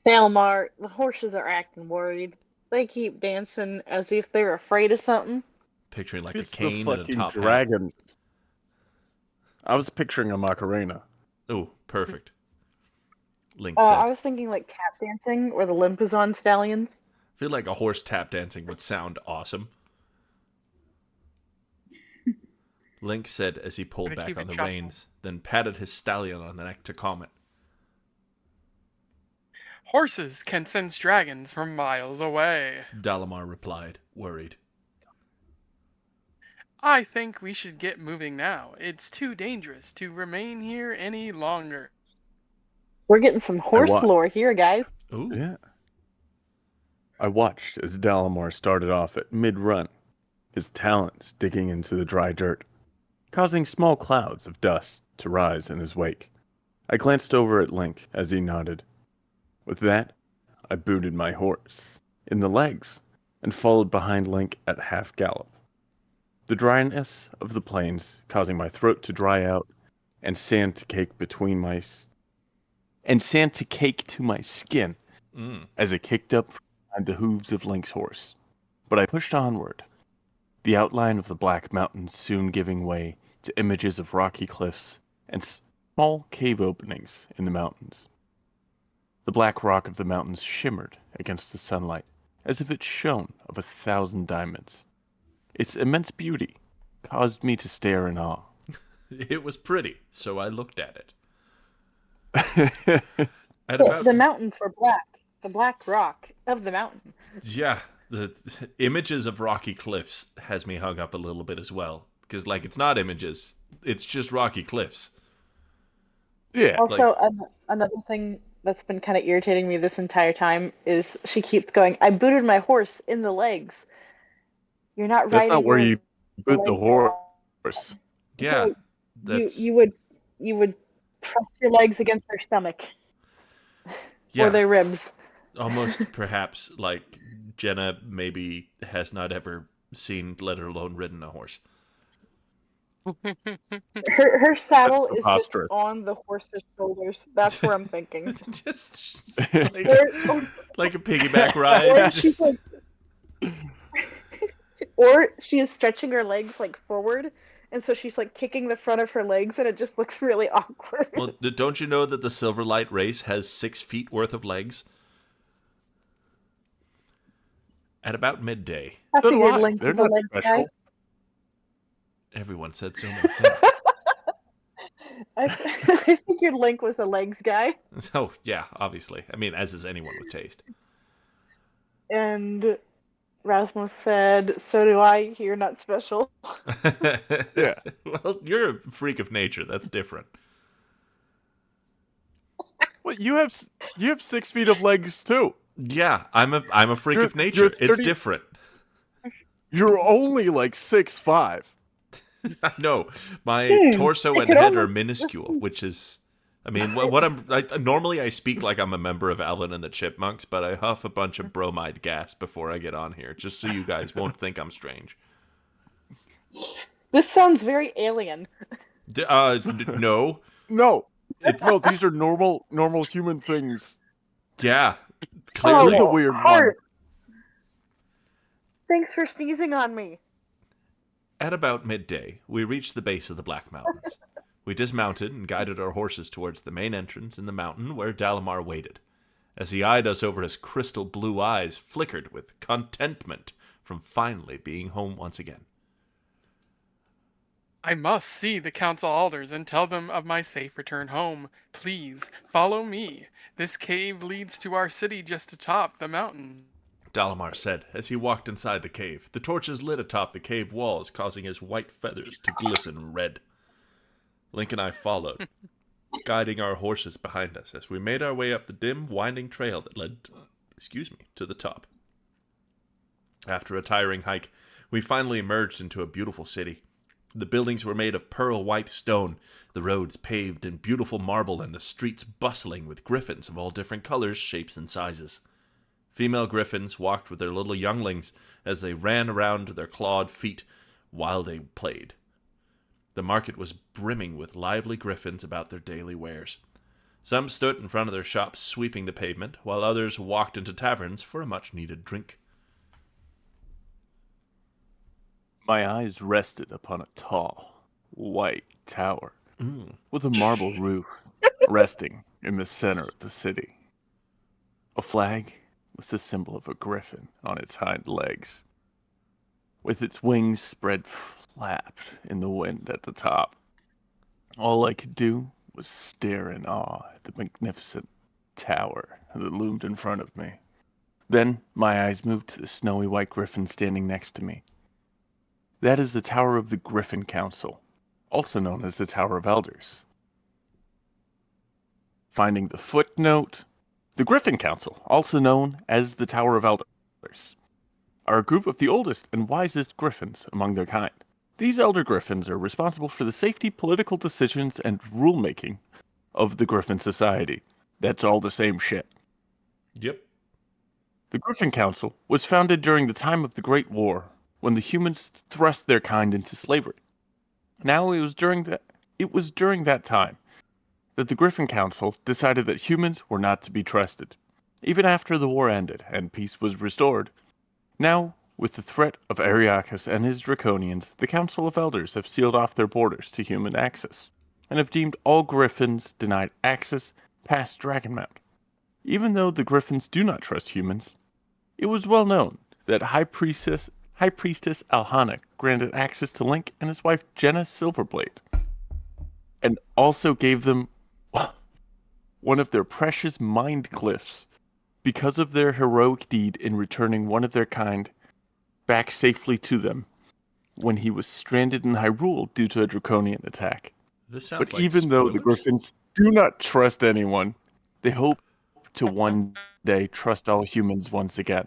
Dalamar, the horses are acting worried. They keep dancing as if they're afraid of something. Picturing like It's a cane the and a fucking top hat. dragons. I was picturing a Macarena. Oh, perfect. Link I said, was thinking like tap dancing or the Limpazon stallions. I feel like a horse tap dancing would sound awesome. Link said as he pulled back on the reins, then patted his stallion on the neck to calm it. Horses can sense dragons from miles away. Dalamar replied, worried. I think we should get moving now. It's too dangerous to remain here any longer. We're getting some horse lore here, guys. Ooh. Yeah. I watched as Dalamar started off at mid-run, his talons digging into the dry dirt, causing small clouds of dust to rise in his wake. I glanced over at Link as he nodded. With that, I booted my horse in the legs and followed behind Link at half gallop. The dryness of the plains causing my throat to dry out and sand to cake to my skin as it kicked up behind the hooves of Link's horse. But I pushed onward, the outline of the Black Mountains soon giving way to images of rocky cliffs and small cave openings in the mountains. The black rock of the mountains shimmered against the sunlight as if it shone of 1,000 diamonds. Its immense beauty caused me to stare in awe. It was pretty, so I looked at it. The mountains were black. The black rock of the mountain. Yeah, the images of rocky cliffs has me hung up a little bit as well. Because, like, it's not images, it's just rocky cliffs. Yeah. Also, another thing that's been kind of irritating me this entire time is she keeps going, I booted my horse in the legs. You're not That's riding not where your you boot the horse. Yeah, you would press your legs against their stomach. Yeah. Or their ribs. Almost perhaps like Jenna maybe has not ever seen, let alone ridden a horse. Her saddle is just preposterous. on the horse's shoulders. That's where I'm thinking. just like a piggyback ride. Or she is stretching her legs like forward, and so she's like kicking the front of her legs, and it just looks really awkward. Well, don't you know that the Silverlight race has 6 feet worth of legs? At about midday. I figured Link was a leg guy. Everyone said so many things. I figured Link was a legs guy. Oh, yeah, obviously. I mean, as is anyone with taste. And Rasmus said, so do I, you're not special. Yeah. Well, you're a freak of nature. That's different. Well, you have 6 feet of legs too. Yeah, I'm a freak of nature. It's different. You're only like 6'5". I know. My torso and head are minuscule, which is, I mean, normally I speak like I'm a member of Alvin and the Chipmunks, but I huff a bunch of bromide gas before I get on here, just so you guys won't think I'm strange. This sounds very alien. No. No, these are normal human things. Yeah, clearly. You're the weird one. Thanks for sneezing on me. At about midday, we reached the base of the Black Mountains. We dismounted and guided our horses towards the main entrance in the mountain where Dalamar waited. As he eyed us over, his crystal blue eyes flickered with contentment from finally being home once again. I must see the council elders and tell them of my safe return home. Please, follow me. This cave leads to our city just atop the mountain. Dalamar said as he walked inside the cave. The torches lit atop the cave walls, causing his white feathers to glisten red. Link and I followed, guiding our horses behind us as we made our way up the dim, winding trail that led, to the top. After a tiring hike, we finally emerged into a beautiful city. The buildings were made of pearl white stone, the roads paved in beautiful marble, and the streets bustling with griffins of all different colors, shapes, and sizes. Female griffins walked with their little younglings as they ran around their clawed feet while they played. The market was brimming with lively griffins about their daily wares. Some stood in front of their shops sweeping the pavement, while others walked into taverns for a much-needed drink. My eyes rested upon a tall, white tower with a marble roof resting in the center of the city. A flag with the symbol of a griffin on its hind legs, with its wings spread flapped in the wind at the top. All I could do was stare in awe at the magnificent tower that loomed in front of me. Then my eyes moved to the snowy white griffin standing next to me. That is the Tower of the Griffin Council, also known as the Tower of Elders. Finding the footnote, the Griffin Council, also known as the Tower of Elders. are a group of the oldest and wisest griffins among their kind. These elder griffins are responsible for the safety, political decisions, and rulemaking of the Griffin Society. That's all the same shit. Yep. The Griffin Council was founded during the time of the Great War, when the humans thrust their kind into slavery. Now it was during that time that the Griffin Council decided that humans were not to be trusted. Even after the war ended and peace was restored, now, with the threat of Ariakas and his Draconians, the Council of Elders have sealed off their borders to human access, and have deemed all Griffins denied access past Dragonmount. Even though the Griffins do not trust humans, it was well known that High Priestess Alhana granted access to Link and his wife Jenna Silverblade, and also gave them one of their precious mind glyphs because of their heroic deed in returning one of their kind back safely to them when he was stranded in Hyrule due to a draconian attack. This sounds but like even though the Griffins do not trust anyone, they hope to one day trust all humans once again.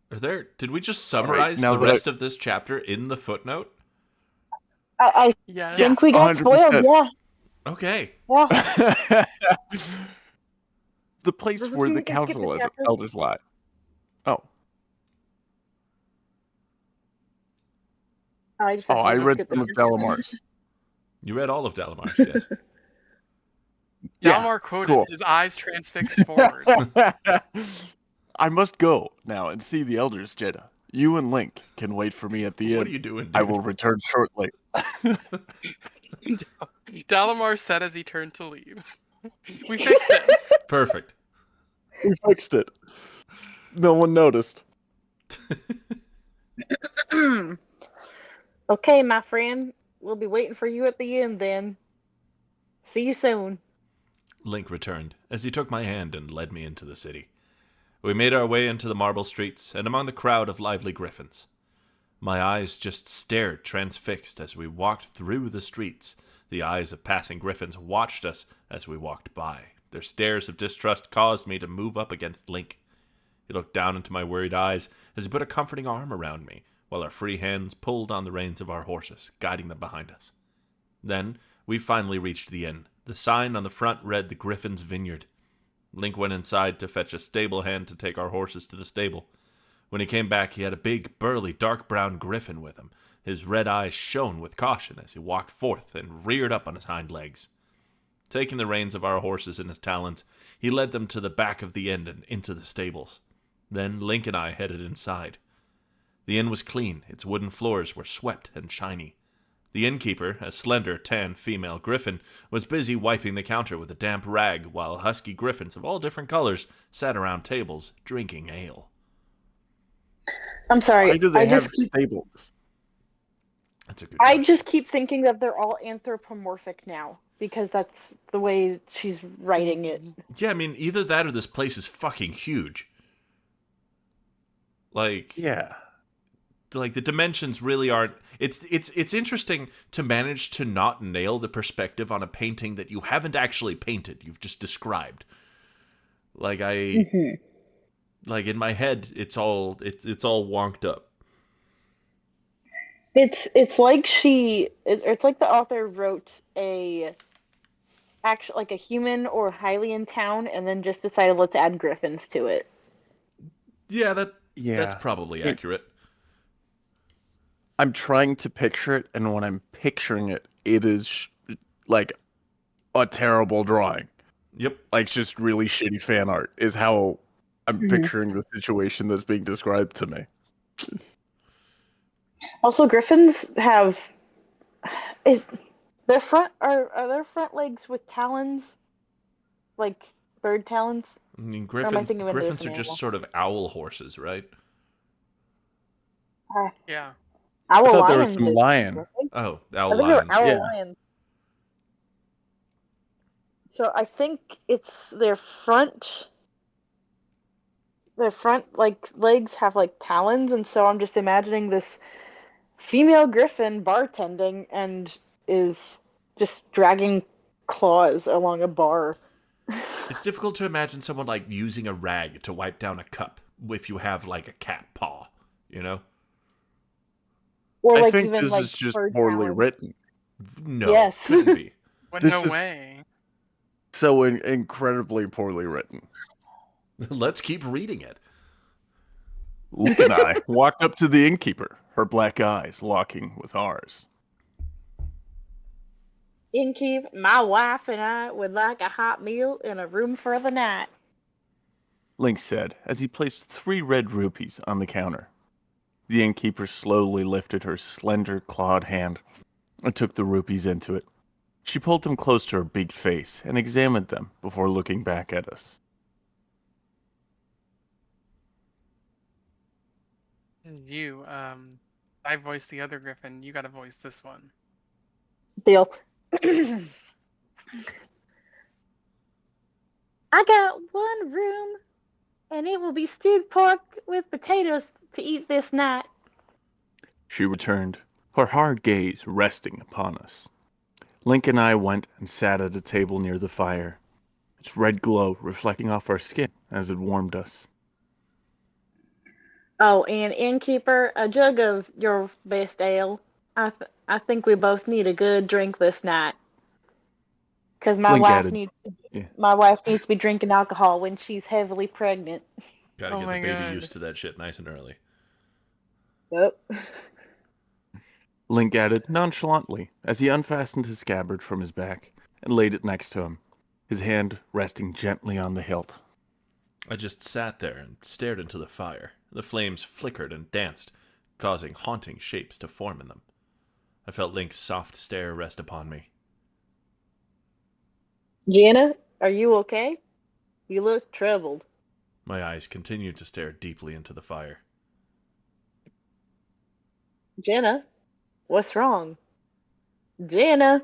Did we just summarize now the that rest of this chapter in the footnote? I Yes. think we got 100%. spoiled, yeah. Okay. Yeah. The place Doesn't where she the skip council the of chapter? elders lie. Oh. I just Oh, I accidentally read skipped some of it. Delamar's. You read all of Delamar's, yes. Dalmar quoted, cool. his eyes transfixed forward. I must go now and see the elders, Jeddah. You and Link can wait for me at the inn. What are you doing, dude? I will return shortly. Dalamar said as he turned to leave. We fixed it. Perfect. We fixed it. No one noticed. Okay, my friend. We'll be waiting for you at the end then. See you soon. Link returned as he took my hand and led me into the city. We made our way into the marble streets and among the crowd of lively griffins. My eyes just stared transfixed as we walked through the streets. The eyes of passing griffins watched us as we walked by. Their stares of distrust caused me to move up against Link. He looked down into my worried eyes as he put a comforting arm around me, while our free hands pulled on the reins of our horses, guiding them behind us. Then we finally reached the inn. The sign on the front read the Griffin's Vineyard. Link went inside to fetch a stable hand to take our horses to the stable. When he came back, he had a big, burly, dark brown griffin with him. His red eyes shone with caution as he walked forth and reared up on his hind legs. Taking the reins of our horses in his talons, he led them to the back of the inn and into the stables. Then Link and I headed inside. The inn was clean. Its wooden floors were swept and shiny. The innkeeper, a slender, tan female griffin, was busy wiping the counter with a damp rag, while husky griffins of all different colors sat around tables drinking ale. I'm sorry. Why do they I have just keep stables? That's a good I just keep thinking that they're all anthropomorphic now because that's the way she's writing it. Yeah, I mean, either that or this place is fucking huge. Like, yeah. Like, the dimensions really aren't... It's interesting to manage to not nail the perspective on a painting that you haven't actually painted. You've just described. Like, like, in my head, it's all wonked up. It's like it's like the author wrote a human or Hylian town and then just decided let's add griffins to it. Yeah, that's probably accurate. I'm trying to picture it, and when I'm picturing it, it is like a terrible drawing. Yep. Like, just really shitty fan art is how I'm picturing the situation that's being described to me. Also, griffins have are their front legs with talons, like bird talons? I mean, Or am I thinking of a griffins are different just animal? sort of owl horses, right? Yeah. Owl I thought there was lions. some lion. Oh, I owl think they're lions. owl yeah. lions. So I think it's their front legs have like talons, and so I'm just imagining this female griffin bartending and is just dragging claws along a bar. It's difficult to imagine someone like using a rag to wipe down a cup if you have like a cat paw, you know? Or I like think even this like is just bird poorly talons. written. No, Yes. couldn't be. What, This no is- way. So incredibly poorly written. Let's keep reading it. Link and I walked up to the innkeeper, her black eyes locking with ours. Innkeep, my wife and I would like a hot meal and a room for the night. Link said as he placed 3 red rupees on the counter. The innkeeper slowly lifted her slender, clawed hand and took the rupees into it. She pulled them close to her big face and examined them before looking back at us. You, I voiced the other Griffin. You gotta voice this one. Deal. I got one room, and it will be stewed pork with potatoes to eat this night. She returned, her hard gaze resting upon us. Link and I went and sat at a table near the fire, its red glow reflecting off our skin as it warmed us. Oh, and innkeeper, a jug of your best ale. I think we both need a good drink this night. Cause my Link wife added, needs yeah. my wife needs to be drinking alcohol when she's heavily pregnant. Gotta Oh get my the baby God. used to that shit nice and early. Yep. Link added nonchalantly as he unfastened his scabbard from his back and laid it next to him, his hand resting gently on the hilt. I just sat there and stared into the fire. The flames flickered and danced, causing haunting shapes to form in them. I felt Link's soft stare rest upon me. Jenna, are you okay? You look troubled. My eyes continued to stare deeply into the fire. Jenna, what's wrong? Jenna.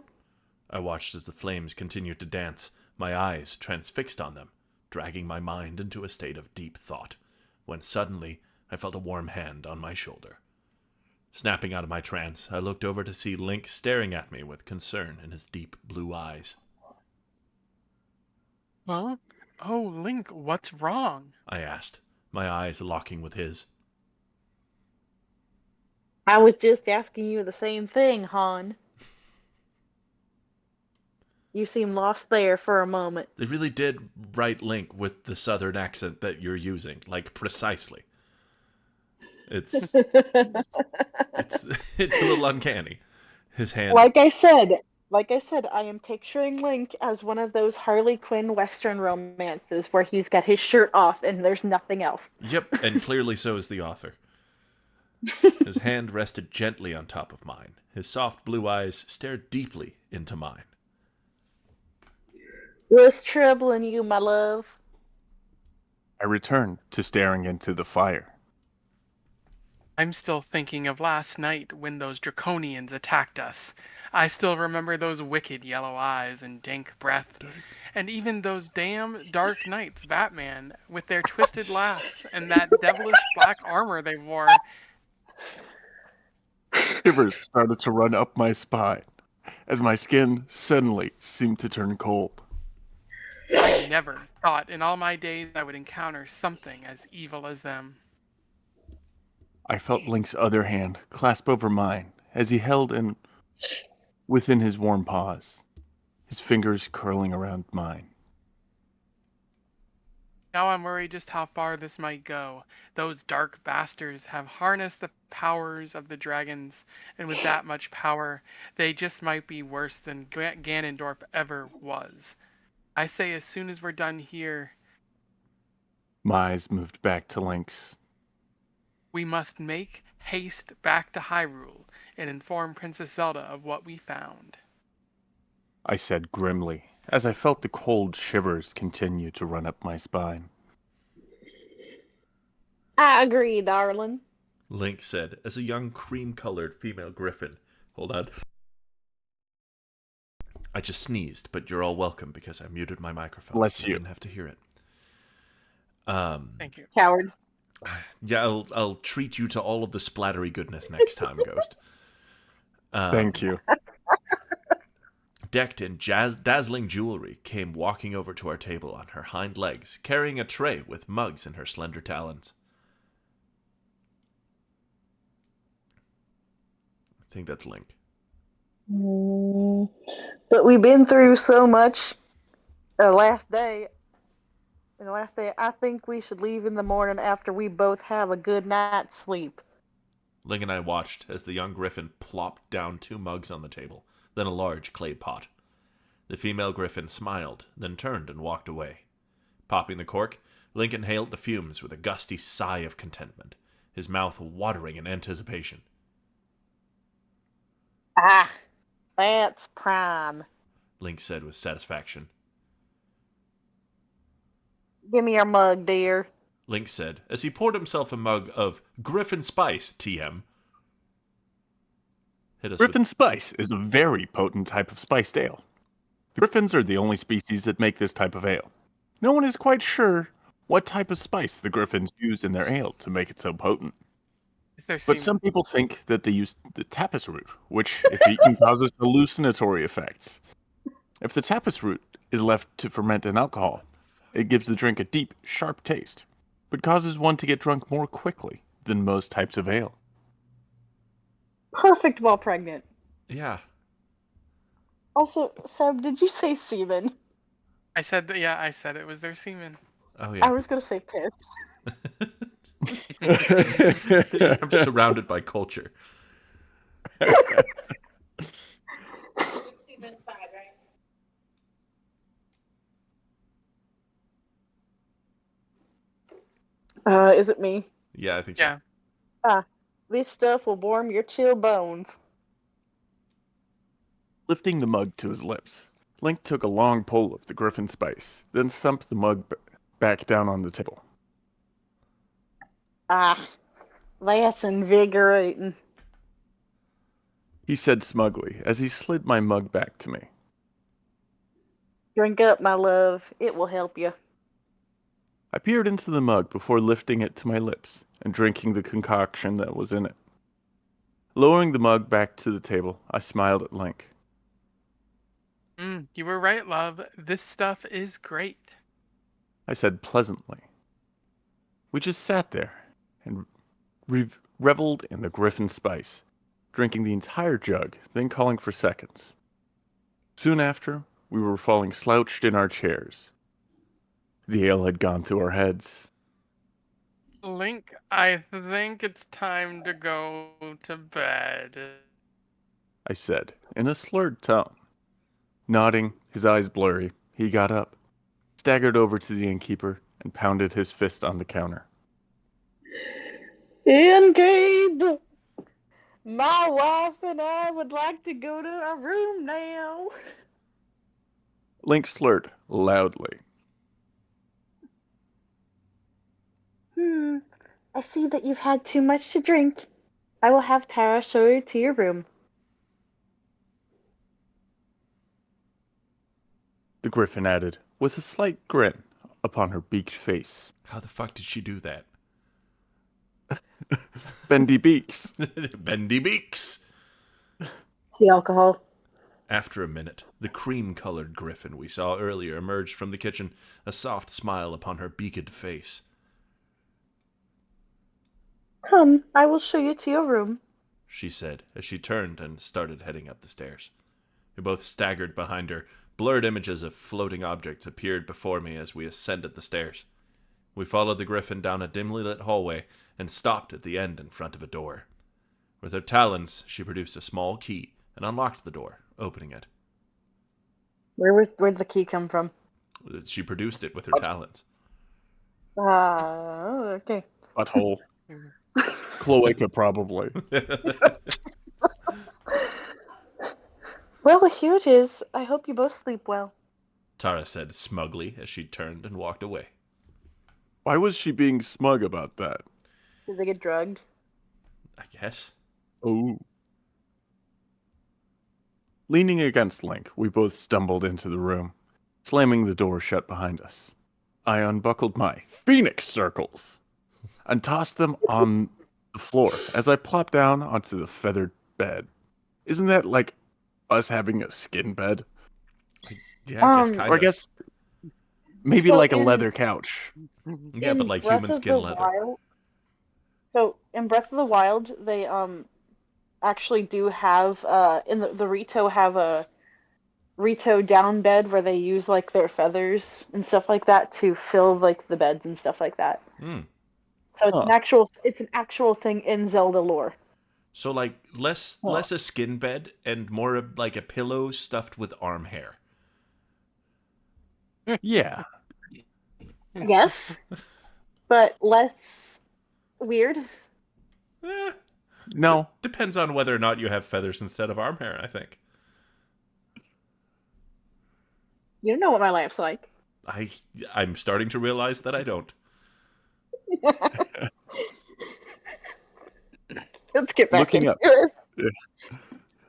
I watched as the flames continued to dance, my eyes transfixed on them, dragging my mind into a state of deep thought, when suddenly I felt a warm hand on my shoulder. Snapping out of my trance, I looked over to see Link staring at me with concern in his deep blue eyes. Huh? Oh, Link, what's wrong? I asked, my eyes locking with his. I was just asking you the same thing, Han. You seem lost there for a moment. They really did write Link with the southern accent that you're using, like precisely. It's it's a little uncanny. His hand. Like I said, I am picturing Link as one of those Harley Quinn Western romances where he's got his shirt off and there's nothing else. Yep, and clearly so is the author. His hand rested gently on top of mine. His soft blue eyes stared deeply into mine. What's troubling you, my love? I returned to staring into the fire. I'm still thinking of last night when those draconians attacked us. I still remember those wicked yellow eyes and dank breath. And even those damn Dark Knights Batman with their twisted laughs and that devilish black armor they wore. Shivers started to run up my spine as my skin suddenly seemed to turn cold. I never thought in all my days I would encounter something as evil as them. I felt Link's other hand clasp over mine as he held in within his warm paws, his fingers curling around mine. Now I'm worried just how far this might go. Those dark bastards have harnessed the powers of the dragons, and with that much power, they just might be worse than Ganondorf ever was. I say as soon as we're done here, My eyes moved back to Link's. we must make haste back to Hyrule and inform Princess Zelda of what we found. I said grimly as I felt the cold shivers continue to run up my spine. I agree, darling. Link said as a young cream-colored female griffin. Hold on. I just sneezed, but you're all welcome because I muted my microphone. Bless so you. I didn't have to hear it. Thank you. Coward. Yeah, I'll treat you to all of the splattery goodness next time, Ghost. Thank you. Decked in dazzling jewelry, came walking over to our table on her hind legs, carrying a tray with mugs in her slender talons. think that's Link. But we've been through so much. Last day, I think we should leave in the morning after we both have a good night's sleep. Link and I watched as the young griffin plopped down 2 mugs on the table, then a large clay pot. The female griffin smiled, then turned and walked away. Popping the cork, Link inhaled the fumes with a gusty sigh of contentment, his mouth watering in anticipation. Ah, that's prime. Link said with satisfaction. Give me your mug, dear. Link said as he poured himself a mug of Griffin Spice, TM. Griffin Spice is a very potent type of spiced ale. The griffins are the only species that make this type of ale. No one is quite sure what type of spice the griffins use in their ale to make it so potent. But some people think that they use the tapis root, which, if eaten, causes hallucinatory effects. If the tapis root is left to ferment in alcohol, it gives the drink a deep, sharp taste, but causes one to get drunk more quickly than most types of ale. Perfect while pregnant. Yeah. Also, Seb, did you say semen? I said that. Yeah, I said it was their semen. Oh yeah. I was gonna say piss. I'm surrounded by culture. Is it me? Yeah, I think so. Yeah. This stuff will warm your chill bones. Lifting the mug to his lips, Link took a long pull of the Griffin Spice, then thumped the mug back down on the table. Ah, that's invigorating. He said smugly as he slid my mug back to me. Drink up, my love. It will help you. I peered into the mug before lifting it to my lips and drinking the concoction that was in it. Lowering the mug back to the table, I smiled at Link. You were right, love. This stuff is great. I said pleasantly. We just sat there and reveled in the Griffin Spice, drinking the entire jug, then calling for seconds. Soon after, we were falling slouched in our chairs. The ale had gone to our heads. Link, I think it's time to go to bed. I said, in a slurred tone. Nodding, his eyes blurry, he got up, staggered over to the innkeeper, and pounded his fist on the counter. Gabe, my wife and I would like to go to our room now. Link slurred loudly. I see that you've had too much to drink. I will have Tara show you to your room. The griffin added, with a slight grin upon her beaked face. How the fuck did she do that? Bendy beaks. Bendy beaks. The alcohol. After a minute, the cream-colored griffin we saw earlier emerged from the kitchen, a soft smile upon her beaked face. Come, I will show you to your room, she said as she turned and started heading up the stairs. We both staggered behind her. Blurred images of floating objects appeared before me as we ascended the stairs. We followed the griffin down a dimly lit hallway and stopped at the end in front of a door. With her talons, she produced a small key and unlocked the door, opening it. Where'd the key come from? She produced it with her talons. Okay. Butthole. Cloaca, probably. Well, here it is. I hope you both sleep well. Tara said smugly as she turned and walked away. Why was she being smug about that? Did they get drugged? I guess. Oh. Leaning against Link, we both stumbled into the room, slamming the door shut behind us. I unbuckled my phoenix circles and tossed them on the floor as I plopped down onto the feathered bed. Isn't that like us having a skin bed? Yeah, I guess kind or I of. guess maybe So like a in- leather couch. Yeah, but like Breath human of skin the leather. Wild, so in Breath of the Wild, they actually do have in the Rito have a Rito down bed where they use like their feathers and stuff like that to fill like the beds and stuff like that. Hmm. So it's an actual thing in Zelda lore. So like less a skin bed and more like a pillow stuffed with arm hair. Yeah. Yes, but less weird. No. Depends on whether or not you have feathers instead of arm hair, I think. You don't know what my life's like. I'm starting to realize that I don't. Let's get back Looking into up. it.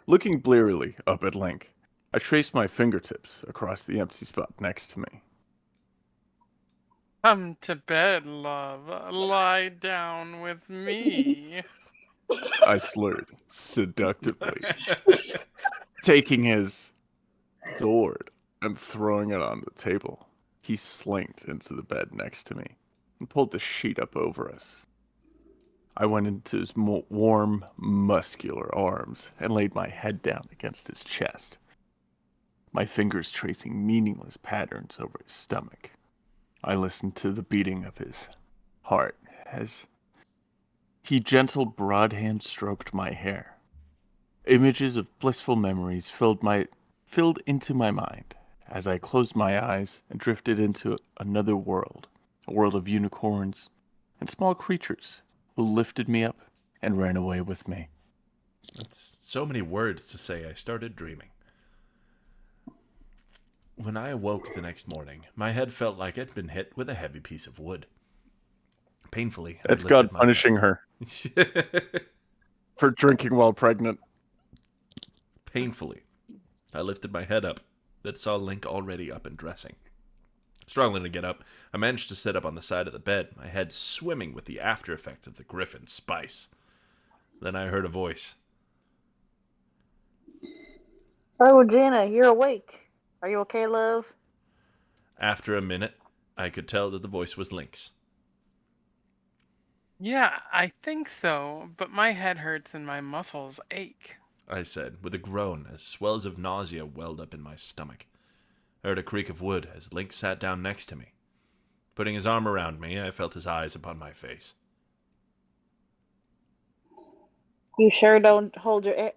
Looking blearily up at Link, I traced my fingertips across the empty spot next to me. Come to bed, love. Lie down with me. I slurred seductively, taking his sword and throwing it on the table. He slinked into the bed next to me and pulled the sheet up over us. I went into his warm, muscular arms and laid my head down against his chest, my fingers tracing meaningless patterns over his stomach. I listened to the beating of his heart as he gentle broad hand stroked my hair. Images of blissful memories filled into my mind as I closed my eyes and drifted into another world, a world of unicorns and small creatures who lifted me up and ran away with me. That's so many words to say. I started dreaming. When I awoke the next morning, my head felt like it had been hit with a heavy piece of wood. Painfully, That's God punishing her for drinking while pregnant. Painfully, I lifted my head up, but saw Link already up and dressing. Struggling to get up, I managed to sit up on the side of the bed, my head swimming with the after effects of the Griffin spice. Then I heard a voice. Oh, Jenna, you're awake. Are you okay, love? After a minute, I could tell that the voice was Link's. Yeah, I think so, but my head hurts and my muscles ache, I said, with a groan as swells of nausea welled up in my stomach. I heard a creak of wood as Link sat down next to me. Putting his arm around me, I felt his eyes upon my face. You sure don't hold your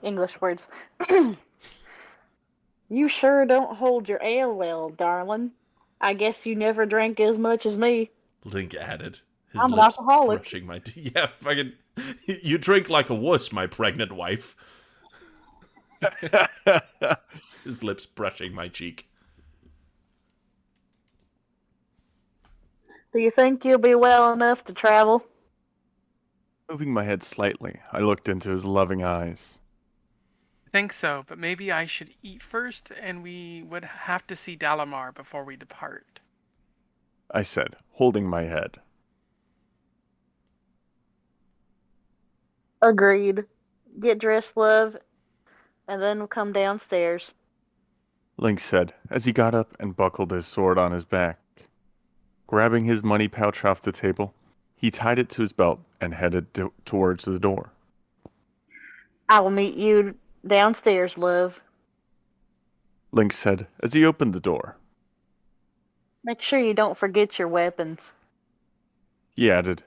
English words. You sure don't hold your ale well, darling. I guess you never drank as much as me. Link added, his I'm an lips alcoholic. brushing my... Yeah, fucking... You drink like a wuss, my pregnant wife. His lips brushing my cheek. Do you think you'll be well enough to travel? Moving my head slightly, I looked into his loving eyes. I think so, but maybe I should eat first, and we would have to see Dalamar before we depart. I said, holding my head. Agreed. Get dressed, love, and then we'll come downstairs. Link said, as he got up and buckled his sword on his back. Grabbing his money pouch off the table, he tied it to his belt and headed towards the door. I will meet you downstairs, love. Link said, as he opened the door. Make sure you don't forget your weapons. He added,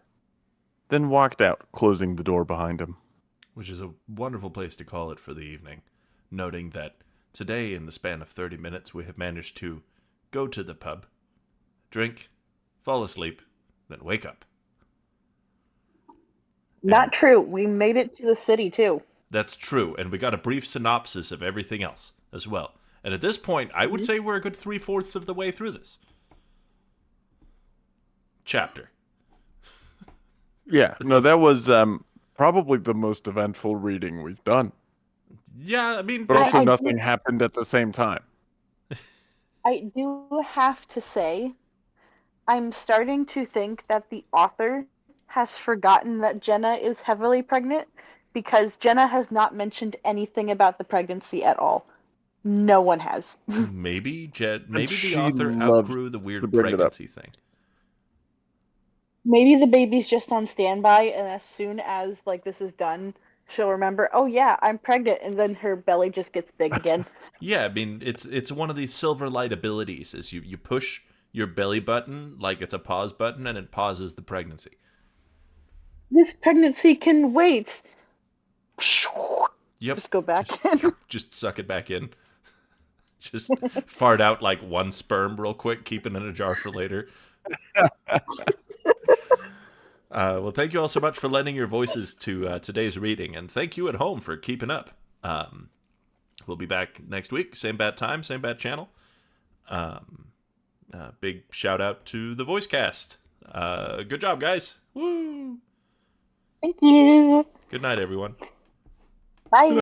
then walked out, closing the door behind him. Which is a wonderful place to call it for the evening, noting that today, in the span of 30 minutes, we have managed to go to the pub, drink, fall asleep, then wake up. Not true. We made it to the city, too. That's true, and we got a brief synopsis of everything else as well. And at this point, I would say we're a good 3/4 of the way through this chapter. Yeah, no, that was probably the most eventful reading we've done. Yeah, I mean... But also nothing happened at the same time. I do have to say, I'm starting to think that the author has forgotten that Jenna is heavily pregnant, because Jenna has not mentioned anything about the pregnancy at all. No one has. Maybe the She author loves outgrew the weird to bring it up. pregnancy thing. Maybe the baby's just on standby, and as soon as like this is done, she'll remember, oh yeah, I'm pregnant, and then her belly just gets big again. Yeah, I mean, it's one of these silver light abilities. Is you push your belly button like it's a pause button, and it pauses the pregnancy. This pregnancy can wait. Yep. Just go back in. Just suck it back in. Just fart out like one sperm real quick, keep it in a jar for later. Well, thank you all so much for lending your voices to today's reading, and thank you at home for keeping up. We'll be back next week, same bad time, same bad channel. Big shout out to the voice cast. Good job, guys. Woo! Thank you. Good night, everyone. Bye.